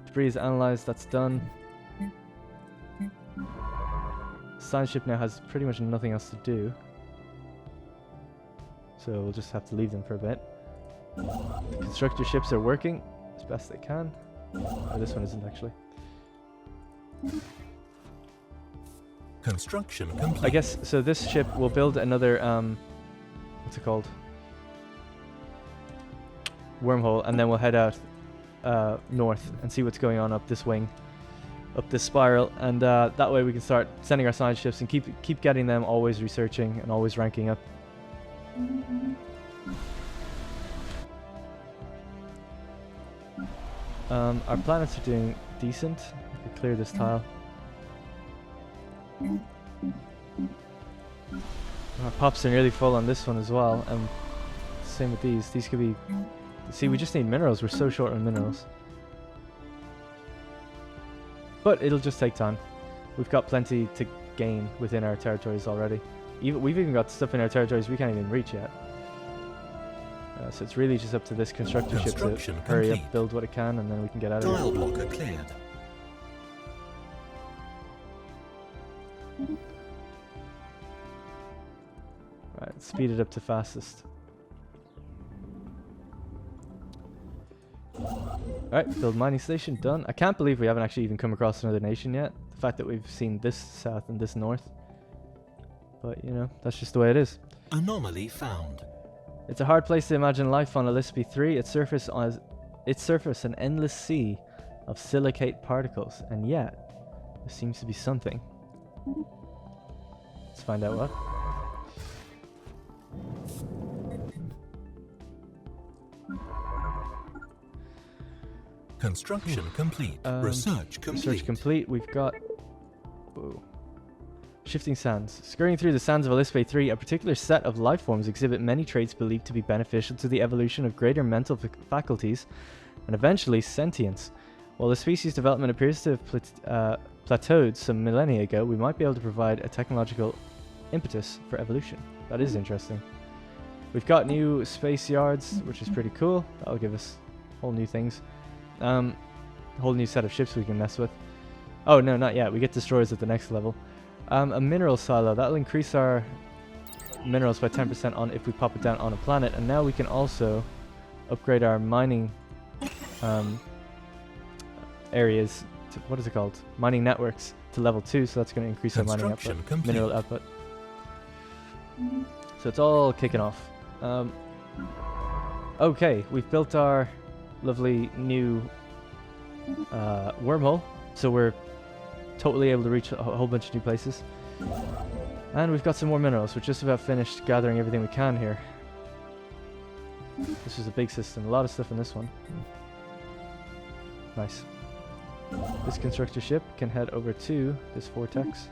Debris is analyzed, that's done. Science ship now has pretty much nothing else to do. So we'll just have to leave them for a bit. The constructor ships are working as best they can. Oh, this one isn't actually. Construction complete. I guess, so this ship will build another, what's it called? Wormhole, and then we'll head out north and see what's going on up this wing, up this spiral, and that way we can start sending our science ships and keep getting them always researching and always ranking up. Our planets are doing decent. We can clear this tile. Our pops are nearly full on this one as well, and same with these. These could be... See, we just need minerals. We're so short on minerals. But it'll just take time. We've got plenty to gain within our territories already. We've even got stuff in our territories we can't even reach yet. So it's really just up to this constructor ship to hurry up, build what it can, and then we can get out of here. Dial blocker cleared. Right, speed it up to fastest. Alright, build mining station, done. I can't believe we haven't actually even come across another nation yet. The fact that we've seen this south and this north. But, you know, that's just the way it is. Anomaly found. It's a hard place to imagine life on Ep.2. Its surface an endless sea of silicate particles, and yet there seems to be something. Let's find out what. Construction complete. Research complete. Research complete. We've got... Whoa. Shifting sands. Scurrying through the sands of Ep.2, a particular set of life forms exhibit many traits believed to be beneficial to the evolution of greater mental faculties and eventually sentience. While the species development appears to have plateaued some millennia ago, we might be able to provide a technological impetus for evolution. That is interesting. We've got new space yards, which is pretty cool. That'll give us whole new things. Whole new set of ships we can mess with. Oh, no, not yet. We get destroyers at the next level. A mineral silo. That'll increase our minerals by 10% on if we pop it down on a planet. And now we can also upgrade our mining areas to, what is it called? Mining networks to level 2. So that's going to increase our mining output, mineral output. So it's all kicking off. Okay, we've built our lovely new wormhole. So we're totally able to reach a whole bunch of new places. And we've got some more minerals. We're just about finished gathering everything we can here. This is a big system. A lot of stuff in this one. Nice. This constructor ship can head over to this vortex.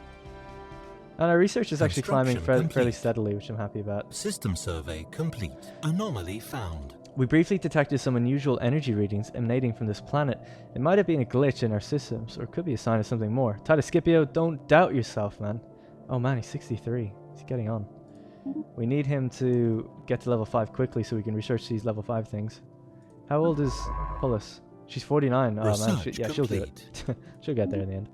And our research is actually climbing fairly steadily, which I'm happy about. System survey complete. Anomaly found. We briefly detected some unusual energy readings emanating from this planet. It might have been a glitch in our systems, or it could be a sign of something more. Titus Scipio, don't doubt yourself, man. Oh man, he's 63. He's getting on. We need him to get to level 5 quickly so we can research these level 5 things. How old is Pullis? She's 49. Oh man, she'll do it. She'll get there in the end.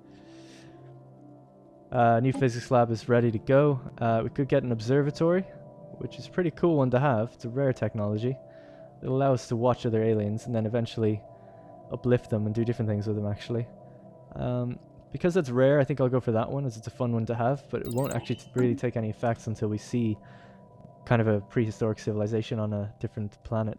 New physics lab is ready to go. We could get an observatory, which is a pretty cool one to have. It's a rare technology. It'll allow us to watch other aliens and then eventually uplift them and do different things with them, actually. Because it's rare, I think I'll go for that one, as it's a fun one to have, but it won't actually really take any effects until we see kind of a prehistoric civilization on a different planet.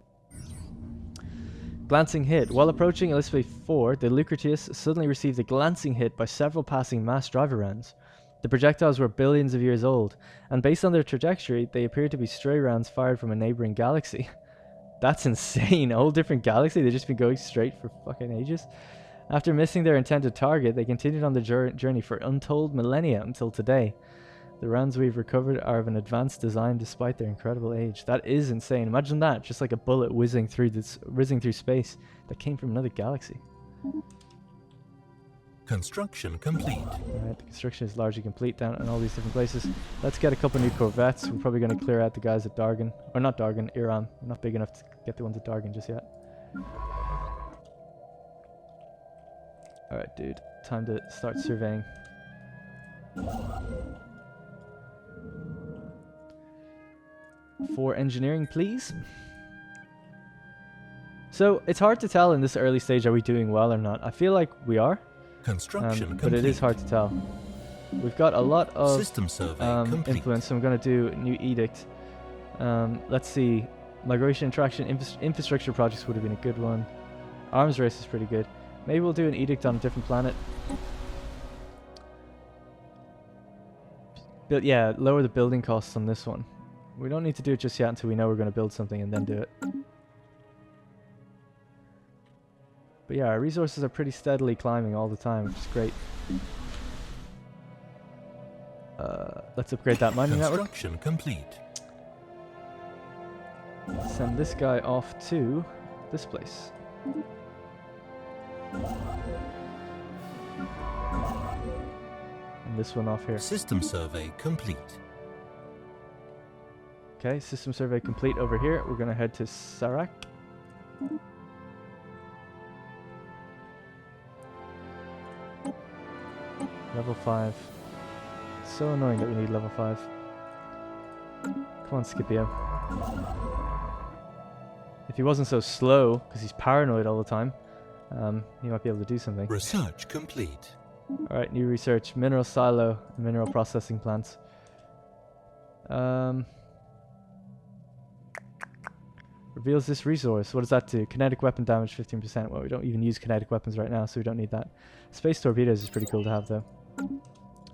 Glancing hit. While approaching Elizabeth 4, the Lucretius suddenly received a glancing hit by several passing mass driver rounds. The projectiles were billions of years old, and based on their trajectory, they appeared to be stray rounds fired from a neighboring galaxy. That's insane. A whole different galaxy. They've just been going straight for fucking ages. After missing their intended target, they continued on the journey for untold millennia until today. The rounds we've recovered are of an advanced design despite their incredible age. That is insane. Imagine that, just like a bullet whizzing through space that came from another galaxy. Construction complete. Alright, the construction is largely complete down in all these different places. Let's get a couple new corvettes. We're probably going to clear out the guys at Dargan. Or not Dargan, Iran. We're not big enough to get the ones at Dargan just yet. Alright, dude. Time to start surveying. For engineering, please. So, it's hard to tell in this early stage, are we doing well or not? I feel like we are. Construction but it is hard to tell. We've got a lot of system survey influence, so I'm going to do a new edict. Let's see. Migration, interaction, infrastructure projects would have been a good one. Arms race is pretty good. Maybe we'll do an edict on a different planet. But yeah, lower the building costs on this one. We don't need to do it just yet until we know we're going to build something and then do it. But yeah, our resources are pretty steadily climbing all the time, which is great. Let's upgrade that mining network. Construction complete. Send this guy off to this place. And this one off here. System survey complete. Okay, system survey complete over here. We're going to head to Sarak. Level 5. So annoying that we need level 5. Come on, Scipio. If he wasn't so slow, because he's paranoid all the time, he might be able to do something. Research complete. Alright, new research. Mineral silo and mineral processing plants. Reveals this resource. What does that do? Kinetic weapon damage 15%. Well, we don't even use kinetic weapons right now, so we don't need that. Space torpedoes is pretty cool to have, though.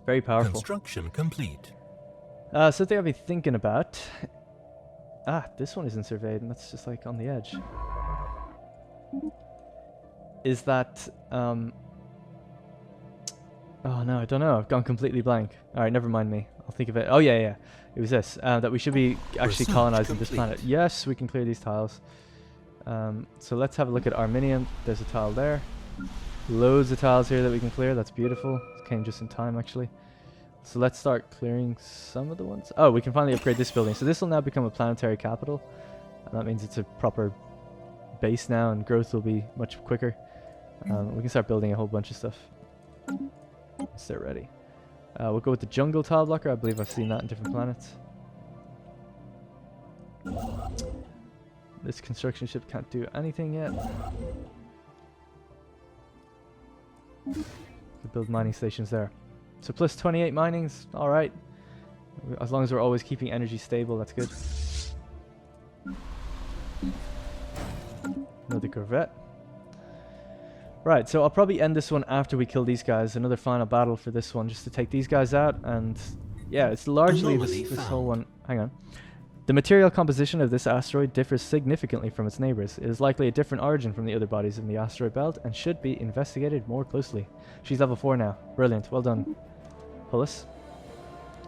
Very powerful. Construction complete. Something I've been thinking about. This one isn't surveyed, and that's just like on the edge. is that oh no, I don't know. I've gone completely blank. All right, never mind me. I'll think of it. Oh yeah, yeah. It was this that we should be actually Research colonizing this complete. planet. Yes, we can clear these tiles. So let's have a look at Arminium. There's a tile there. Loads of tiles here that we can clear. That's beautiful. It came just in time, actually. So let's start clearing some of the ones. Oh, we can finally upgrade this building. So this will now become a planetary capital. And that means it's a proper base now, and growth will be much quicker. We can start building a whole bunch of stuff once they're ready. We'll go with the jungle tile blocker. I believe I've seen that in different planets. This construction ship can't do anything yet. Could build mining stations there. So plus 28 minings, alright. As long as we're always keeping energy stable, that's good. Another corvette. Right, so I'll probably end this one after we kill these guys. Another final battle for this one, just to take these guys out. And yeah, it's largely this whole one. Hang on. The material composition of this asteroid differs significantly from its neighbors. It is likely a different origin from the other bodies in the asteroid belt and should be investigated more closely. She's level 4 now. Brilliant. Well done, Pullis.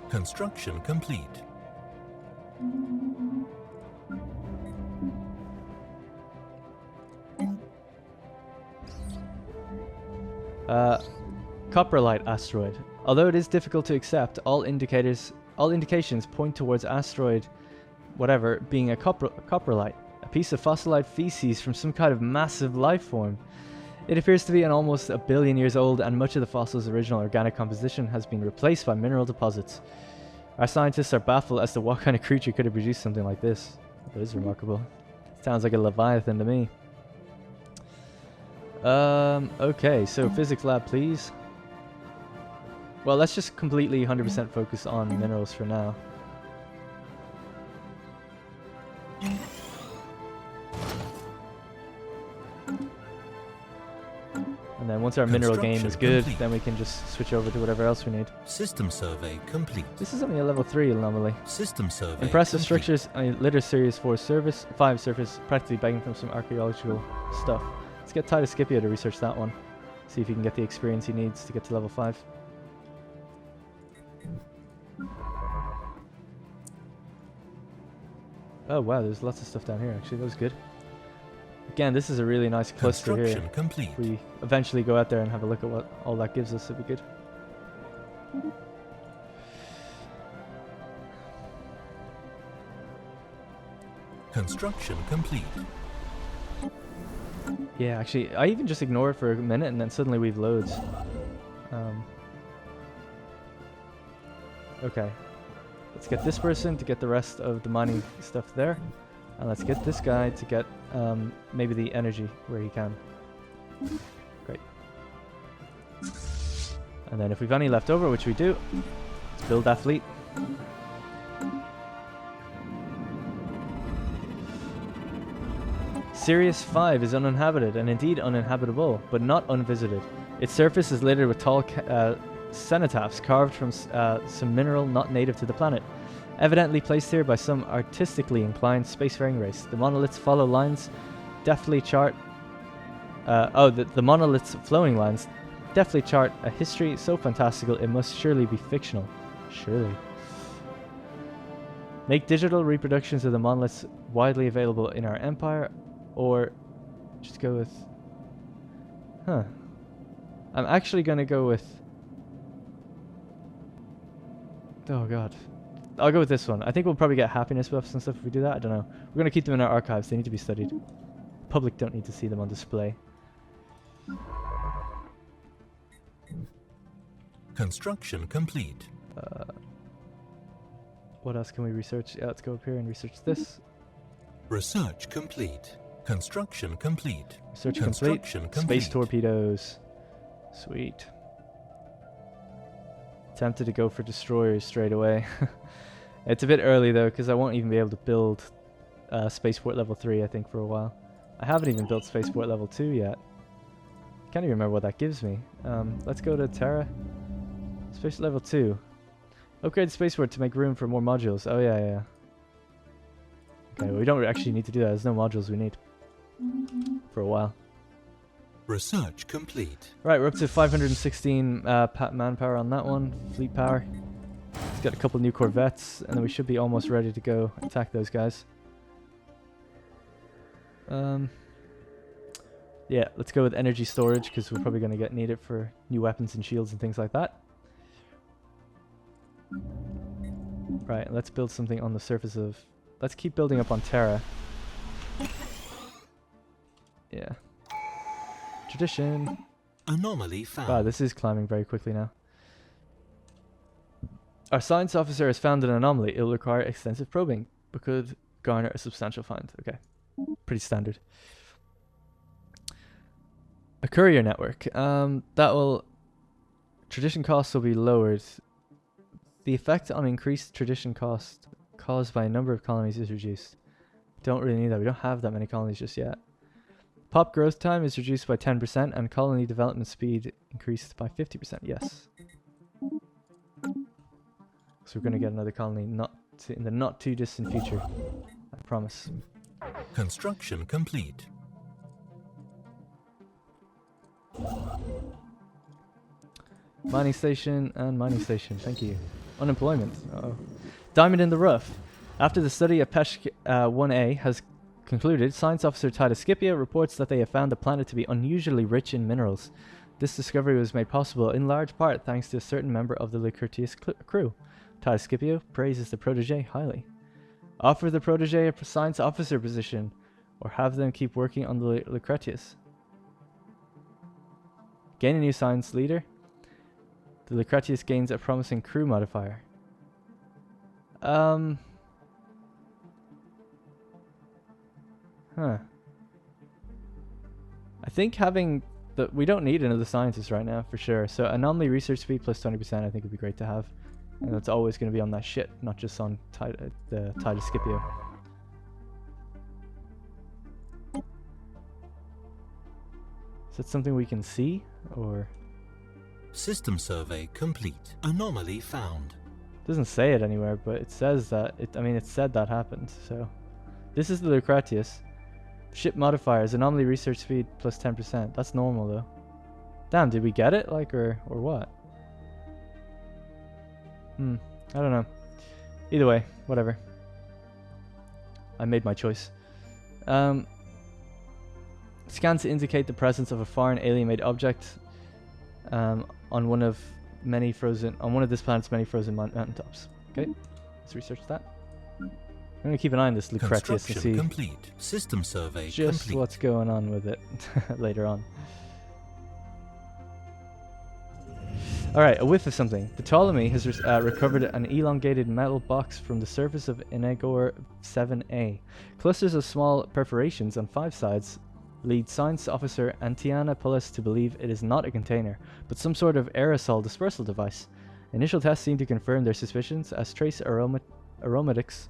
Construction complete. Coprolite asteroid. Although it is difficult to accept, all indications point towards asteroid whatever being a coprolite, a piece of fossilized feces from some kind of massive life form. It appears to be an almost 1 billion years old, and much of the fossil's original organic composition has been replaced by mineral deposits. Our scientists are baffled as to what kind of creature could have produced something like this. That is remarkable. Sounds like a Leviathan to me. Okay, so physics lab, please. Well, let's just completely 100% focus on minerals for now. And then once our mineral game is good, then we can just switch over to whatever else we need. System survey complete. This is only a level 3 anomaly. System survey Impressive complete. structures, litter series 4 service, 5 surface, practically begging from some archaeological stuff. Let's get Titus Scipio to research that one. See if he can get the experience he needs to get to level 5. Oh wow, there's lots of stuff down here actually, that was good. Again, this is a really nice cluster here. Construction complete. If we eventually go out there and have a look at what all that gives us, it'd be good. Construction complete. Yeah, actually, I even just ignore it for a minute and then suddenly we've loads. Okay. Let's get this person to get the rest of the mining stuff there. And let's get this guy to get maybe the energy where he can. Great. And then if we've any left over, which we do, let's build that fleet. Sirius 5 is uninhabited and indeed uninhabitable, but not unvisited. Its surface is littered with tall cenotaphs carved from some mineral not native to the planet, evidently placed here by some artistically inclined spacefaring race. The monoliths follow lines deftly chart. The monoliths' flowing lines deftly chart a history so fantastical it must surely be fictional. Surely. Make digital reproductions of the monoliths widely available in our empire, or just go with. Huh. I'm actually gonna go with. Oh god. I'll go with this one. I think we'll probably get happiness buffs and stuff if we do that. I don't know. We're going to keep them in our archives. They need to be studied. Public don't need to see them on display. Construction complete. What else can we research? Yeah, let's go up here and research this. Research complete. Construction complete. Research Construction complete. complete. Space torpedoes. Sweet. Tempted to go for destroyers straight away. It's a bit early though, because I won't even be able to build Spaceport level 3 I think for a while. I haven't even built Spaceport level 2 yet. Can't even remember what that gives me. Let's go to Terra. Space level 2. Upgrade the Spaceport to make room for more modules. Oh yeah, yeah. Okay, well, we don't actually need to do that. There's no modules we need. For a while. Research complete. Right, we're up to 516 manpower on that one. Fleet power. It's got a couple new corvettes, and then we should be almost ready to go attack those guys. Yeah, let's go with energy storage, because we're probably going to need it for new weapons and shields and things like that. Right, let's build something on the surface of... Let's keep building up on Terra. Yeah. Tradition. Anomaly found. Wow, this is climbing very quickly now. Our science officer has found an anomaly. It will require extensive probing, but could garner a substantial find. Okay. Pretty standard. A courier network. That will... Tradition costs will be lowered. The effect on increased tradition cost caused by a number of colonies is reduced. Don't really need that. We don't have that many colonies just yet. Pop growth time is reduced by 10% and colony development speed increased by 50%. Yes. So we're going to get another colony in the not too distant future. I promise. Construction complete. Mining station and mining station. Thank you. Unemployment. Uh-oh. Diamond in the rough. After the study of Pesh 1A has concluded, Science Officer Titus Scipio reports that they have found the planet to be unusually rich in minerals. This discovery was made possible in large part thanks to a certain member of the Lucretius crew. Titus Scipio praises the protege highly. Offer the protege a science officer position, or have them keep working on the Lucretius. Gain a new science leader. The Lucretius gains a promising crew modifier. Huh. I think having the... We don't need another scientist right now, for sure. So anomaly research speed plus 20% I think would be great to have. And it's always going to be on that shit, not just on the Titus Scipio. Is that something we can see, or...? System survey complete. Anomaly found. Doesn't say it anywhere, but it says that... it said that happened, so... This is the Lucretius. Ship modifiers, anomaly research speed plus 10%. That's normal, though. Damn, did we get it? Like, or what? I don't know. Either way, whatever. I made my choice. Scans indicate the presence of a foreign alien-made object on one of this planet's many frozen mountaintops. Okay, let's research that. I'm gonna keep an eye on this Lucretius and see complete. System survey just complete. what's going on with it later on. Alright, a whiff of something. The Ptolemy has recovered an elongated metal box from the surface of Inagor 7A. Clusters of small perforations on 5 sides lead Science Officer Antiana Pullis to believe it is not a container, but some sort of aerosol dispersal device. Initial tests seem to confirm their suspicions, as trace aromatics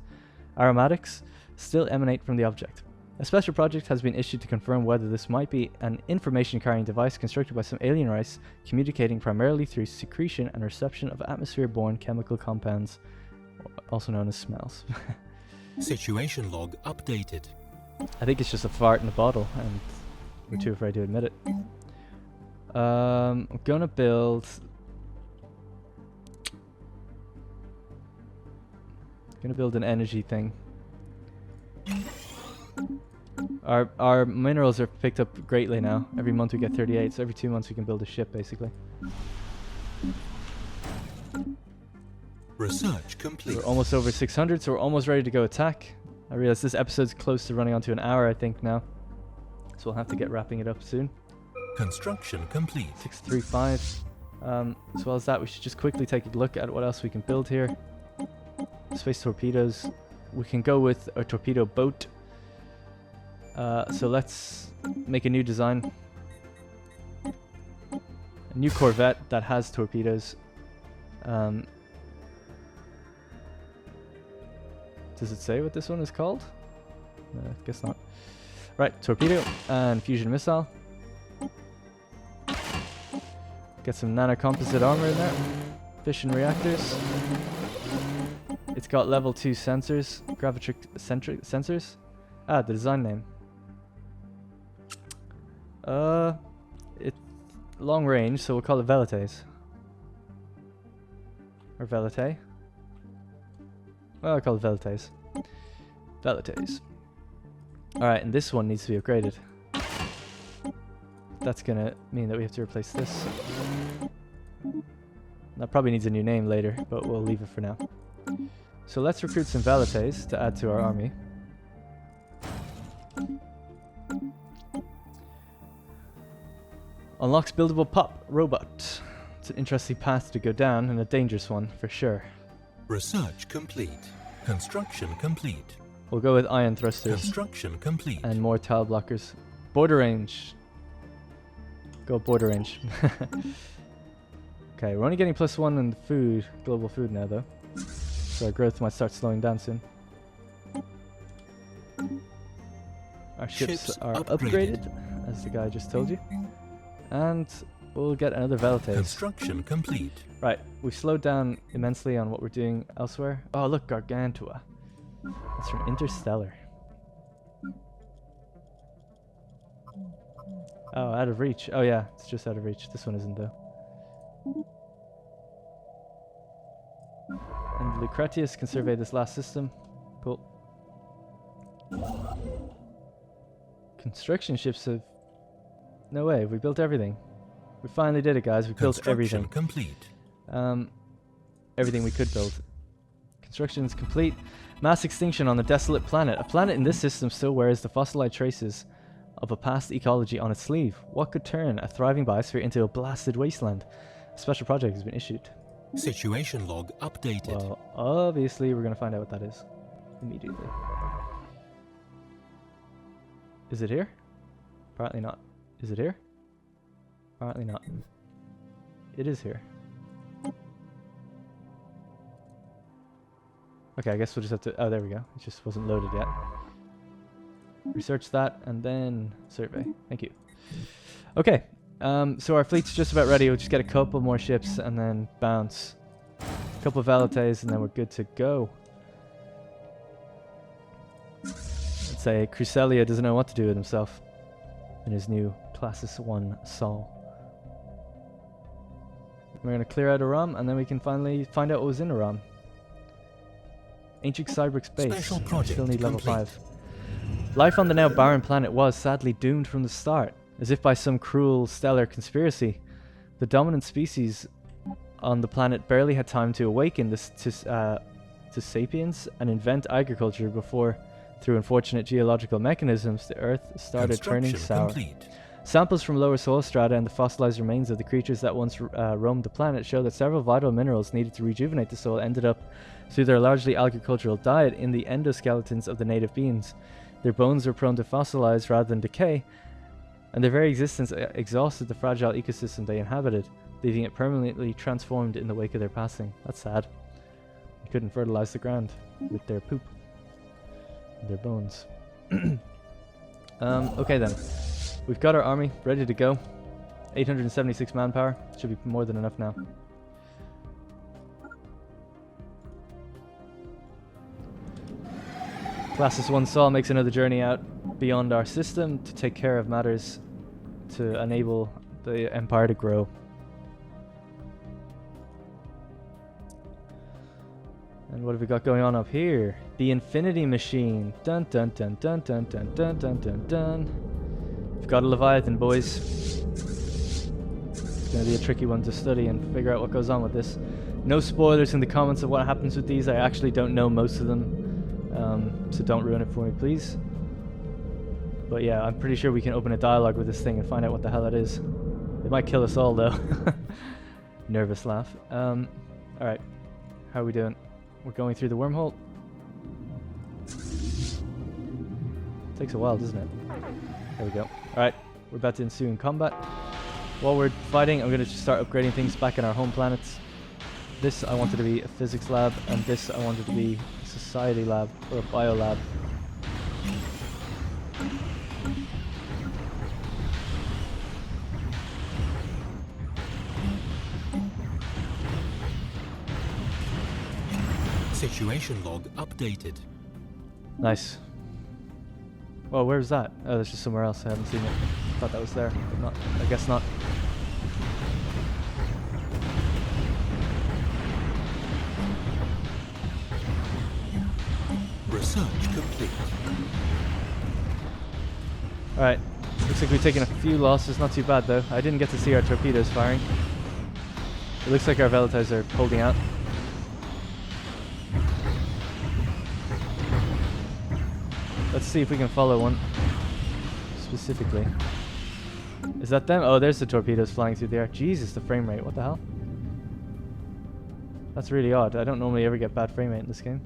still emanate from the object. A special project has been issued to confirm whether this might be an information-carrying device constructed by some alien race, communicating primarily through secretion and reception of atmosphere-borne chemical compounds, also known as smells. Situation log updated. I think it's just a fart in a bottle, and we're too afraid to admit it. I'm gonna build... an energy thing. Our minerals are picked up greatly now. Every month we get 38, so every 2 months we can build a ship, basically. Research complete. We're almost over 600, so we're almost ready to go attack. I realize this episode's close to running on to an hour, I think, now. So we'll have to get wrapping it up soon. Construction complete. 635. As well as that, we should just quickly take a look at what else we can build here. Space torpedoes. We can go with a torpedo boat. So let's make a new design. A new corvette that has torpedoes. Does it say what this one is called? No, I guess not. Right, torpedo and fusion missile. Get some nanocomposite armor in there. Fission reactors. It's got level 2 sensors. Gravitrocentric sensors. Ah, the design name. long range, so we'll call it Velites. Or Velite. Well, I'll call it Velites. Velites. Alright, and this one needs to be upgraded. That's gonna mean that we have to replace this. That probably needs a new name later, but we'll leave it for now. So let's recruit some Velites to add to our army. Unlocks buildable pop robot. It's an interesting path to go down and a dangerous one for sure. Research complete. Construction complete. We'll go with ion thrusters. Construction complete. And more tile blockers. Border range. Go border range. Okay, we're only getting +1 in food, global food now though. So our growth might start slowing down soon. Our ships are upgraded, as the guy just told you. And we'll get another Velites. Construction complete. Right, we've slowed down immensely on what we're doing elsewhere. Oh look, Gargantua. That's from Interstellar. Oh, out of reach. Oh yeah, it's just out of reach. This one isn't though. And Lucretius can survey this last system. Cool. Construction ships have... No way, we built everything. We finally did it, guys. We built everything. Complete. Everything we could build. Construction is complete. Mass extinction on a desolate planet. A planet in this system still wears the fossilized traces of a past ecology on its sleeve. What could turn a thriving biosphere into a blasted wasteland? A special project has been issued. Situation log updated. Well, obviously we're going to find out what that is immediately. Is it here? Apparently not. Is it here? Apparently not. It is here. Okay, I guess we'll just have to... Oh, there we go. It just wasn't loaded yet. Research that and then survey. Thank you. Okay. So our fleet's just about ready. We'll just get a couple more ships and then bounce. A couple of Velites and then we're good to go. Let's say Crucelia doesn't know what to do with himself in his new Classis 1 Sol. We're going to clear out Aram and then we can finally find out what was in Aram. Ancient Cybric base. Still need level 5. Life on the now barren planet was sadly doomed from the start. As if by some cruel stellar conspiracy, the dominant species on the planet barely had time to awaken to sapiens and invent agriculture before, through unfortunate geological mechanisms, the Earth started turning sour. Complete. Samples from lower soil strata and the fossilized remains of the creatures that once roamed the planet show that several vital minerals needed to rejuvenate the soil ended up, through their largely agricultural diet, in the endoskeletons of the native beings. Their bones were prone to fossilize rather than decay, and their very existence exhausted the fragile ecosystem they inhabited, leaving it permanently transformed in the wake of their passing. That's sad. They couldn't fertilize the ground with their poop and their bones. Okay then. We've got our army ready to go. 876 manpower. Should be more than enough now. Classis 1 Sol makes another journey out beyond our system to take care of matters to enable the Empire to grow. And what have we got going on up here? The Infinity Machine. Dun dun dun dun dun dun dun dun dun dun. We've got a Leviathan, boys. It's going to be a tricky one to study and figure out what goes on with this. No spoilers in the comments of what happens with these. I actually don't know most of them. So don't ruin it for me, please. But yeah, I'm pretty sure we can open a dialogue with this thing and find out what the hell it is. It might kill us all, though. Nervous laugh. Alright. How are we doing? We're going through the wormhole. Takes a while, doesn't it? There we go. Alright, we're about to ensue in combat. While we're fighting, I'm going to just start upgrading things back in our home planets. This I wanted to be a physics lab, and this I wanted to be a society lab, or a bio lab. Situation log updated. Nice. Well, where's that? Oh, that's just somewhere else. I haven't seen it. Thought that was there, but not. I guess not. Search complete. Alright, looks like we've taken a few losses, not too bad though. I didn't get to see our torpedoes firing. It looks like our Velites are holding out. Let's see if we can follow one specifically. Is that them? Oh, there's the torpedoes flying through the air. Jesus, the frame rate, what the hell? That's really odd. I don't normally ever get bad frame rate in this game.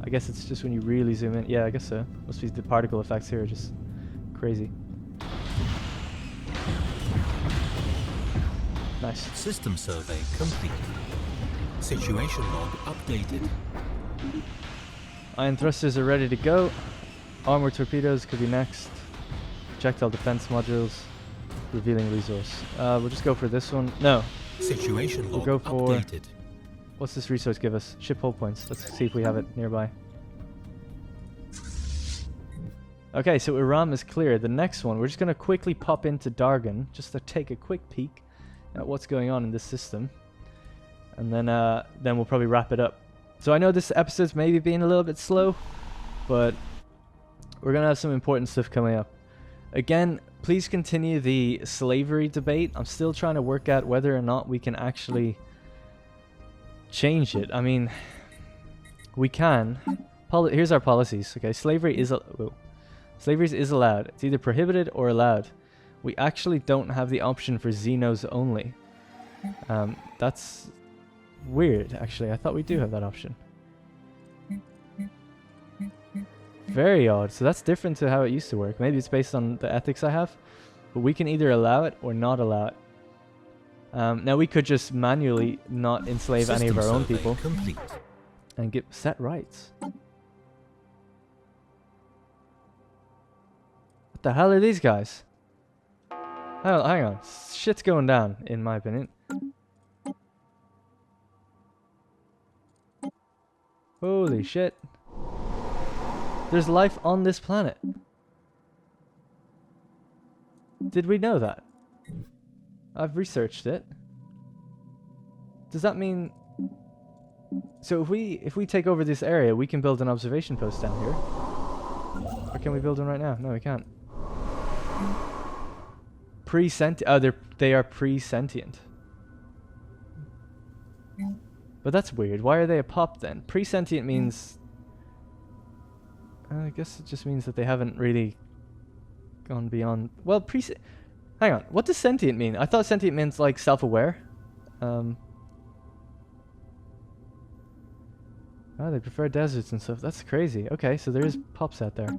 I guess it's just when you really zoom in. Yeah, I guess so. Must be the particle effects here are just crazy. Nice. System survey complete. Situation log updated. Ion thrusters are ready to go. Armor torpedoes could be next. Projectile defense modules. Revealing resource. We'll just go for this one. No. Situation log We'll go for... updated. What's this resource give us? Ship hull points. Let's see if we have it nearby. Okay, so Iram is clear. The next one, we're just going to quickly pop into Dargan just to take a quick peek at what's going on in this system. And then we'll probably wrap it up. So I know this episode's maybe being a little bit slow, but we're going to have some important stuff coming up. Again, please continue the slavery debate. I'm still trying to work out whether or not we can actually change it. I mean, we can. Here's our policies. Okay, slavery is allowed. It's either prohibited or allowed. We actually don't have the option for Xenos only. That's weird, actually. I thought we do have that option. Very odd. So that's different to how it used to work. Maybe it's based on the ethics I have. But we can either allow it or not allow it. Now we could just manually not enslave any of our own people. Complete. And get set rights. What the hell are these guys? Hang on. Shit's going down, in my opinion. Holy shit. There's life on this planet. Did we know that? I've researched it. Does that mean... So if we take over this area, we can build an observation post down here? Or can we build one right now? No, we can't. Pre-sentient... Oh, they are pre-sentient. But that's weird. Why are they a pop then? Pre-sentient means... I guess it just means that they haven't really gone beyond... Well, hang on. What does sentient mean? I thought sentient means like self-aware. Oh, they prefer deserts and stuff. That's crazy. Okay, so there is pops out there.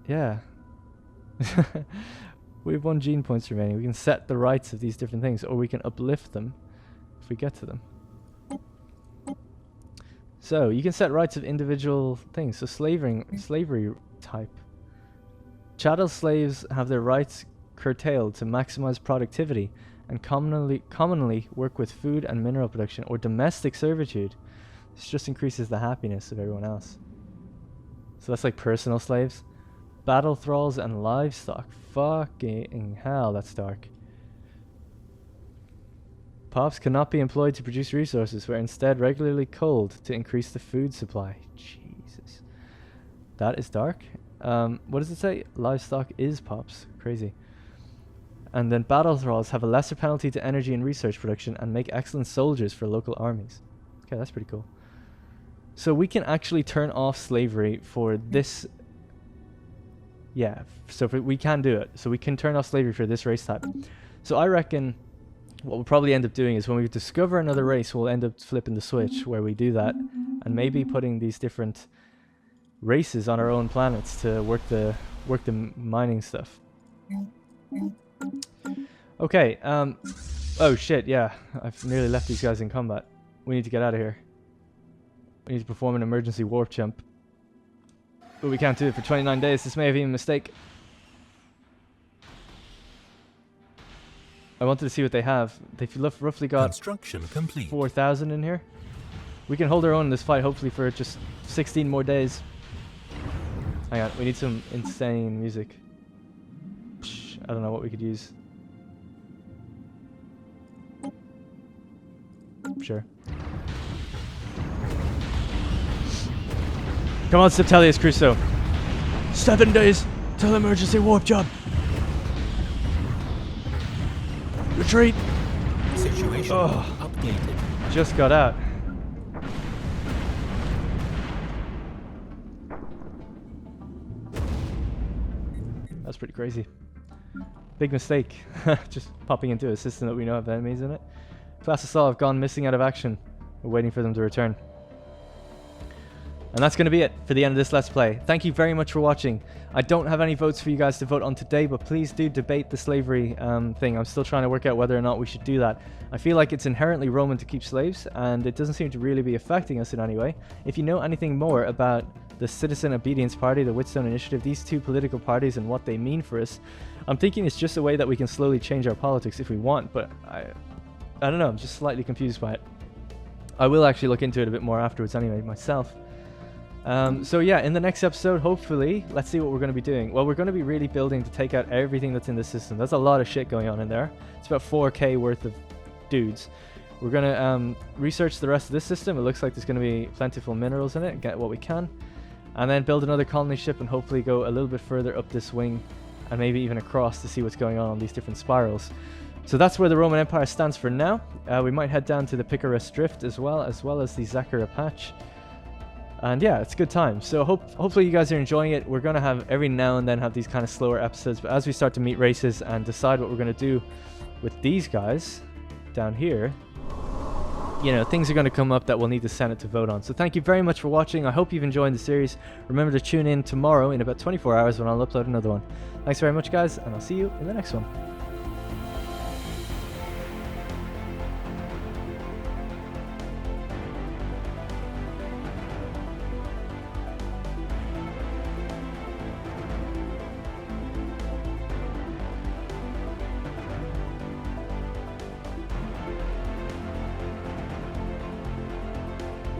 Yeah. We have 1 gene points remaining. We can set the rights of these different things, or we can uplift them if we get to them. So you can set rights of individual things. So slavery type. Chattel slaves have their rights curtailed to maximize productivity and commonly work with food and mineral production or domestic servitude. This just increases the happiness of everyone else. So that's like personal slaves. Battle thralls and livestock. Fucking hell, that's dark. Pops cannot be employed to produce resources, but are instead regularly culled to increase the food supply. Jesus. That is dark. What does it say? Livestock is pops. Crazy. And then battle thralls have a lesser penalty to energy and research production and make excellent soldiers for local armies. Okay, that's pretty cool. So we can actually turn off slavery for this. Yeah, so we can do it. So we can turn off slavery for this race type. So I reckon what we'll probably end up doing is when we discover another race, we'll end up flipping the switch where we do that and maybe putting these different races on our own planets to work the mining stuff. Okay, oh shit, yeah, I've nearly left these guys in combat. We need to get out of here. We need to perform an emergency warp jump. But we can't do it for 29 days. This may have been a mistake. I wanted to see what they have. They've roughly got Construction complete. 4,000 in here. We can hold our own in this fight, hopefully, for just 16 more days. Hang on, we need some insane music. I don't know what we could use. Come on, Stellaris Crusoe. 7 days till emergency warp jump. Retreat. Situation updated. Just got out. That's pretty crazy. Big mistake. Just popping into a system that we know have enemies in it. Class Assault have gone missing out of action. We're waiting for them to return. And that's going to be it for the end of this Let's Play. Thank you very much for watching. I don't have any votes for you guys to vote on today, but please do debate the slavery thing. I'm still trying to work out whether or not we should do that. I feel like it's inherently Roman to keep slaves, and it doesn't seem to really be affecting us in any way. If you know anything more about the Citizen Obedience Party, the Whetstone Initiative, these two political parties and what they mean for us, I'm thinking it's just a way that we can slowly change our politics if we want, but I don't know, I'm just slightly confused by it. I will actually look into it a bit more afterwards anyway, myself. So yeah, in the next episode, hopefully, let's see what we're going to be doing. Well, we're going to be really building to take out everything that's in the system. There's a lot of shit going on in there. It's about 4k worth of dudes. We're going to research the rest of this system. It looks like there's going to be plentiful minerals in it, get what we can. And then build another colony ship and hopefully go a little bit further up this wing and maybe even across to see what's going on these different spirals. So that's where the Roman Empire stands for now. We might head down to the Picaris Drift as well as the Zachara Patch. And yeah, it's a good time. So hopefully you guys are enjoying it. We're going to have every now and then have these kind of slower episodes. But as we start to meet races and decide what we're going to do with these guys down here, you know, things are going to come up that we'll need the Senate to vote on. So thank you very much for watching. I hope you've enjoyed the series. Remember to tune in tomorrow in about 24 hours when I'll upload another one. Thanks very much, guys, and I'll see you in the next one.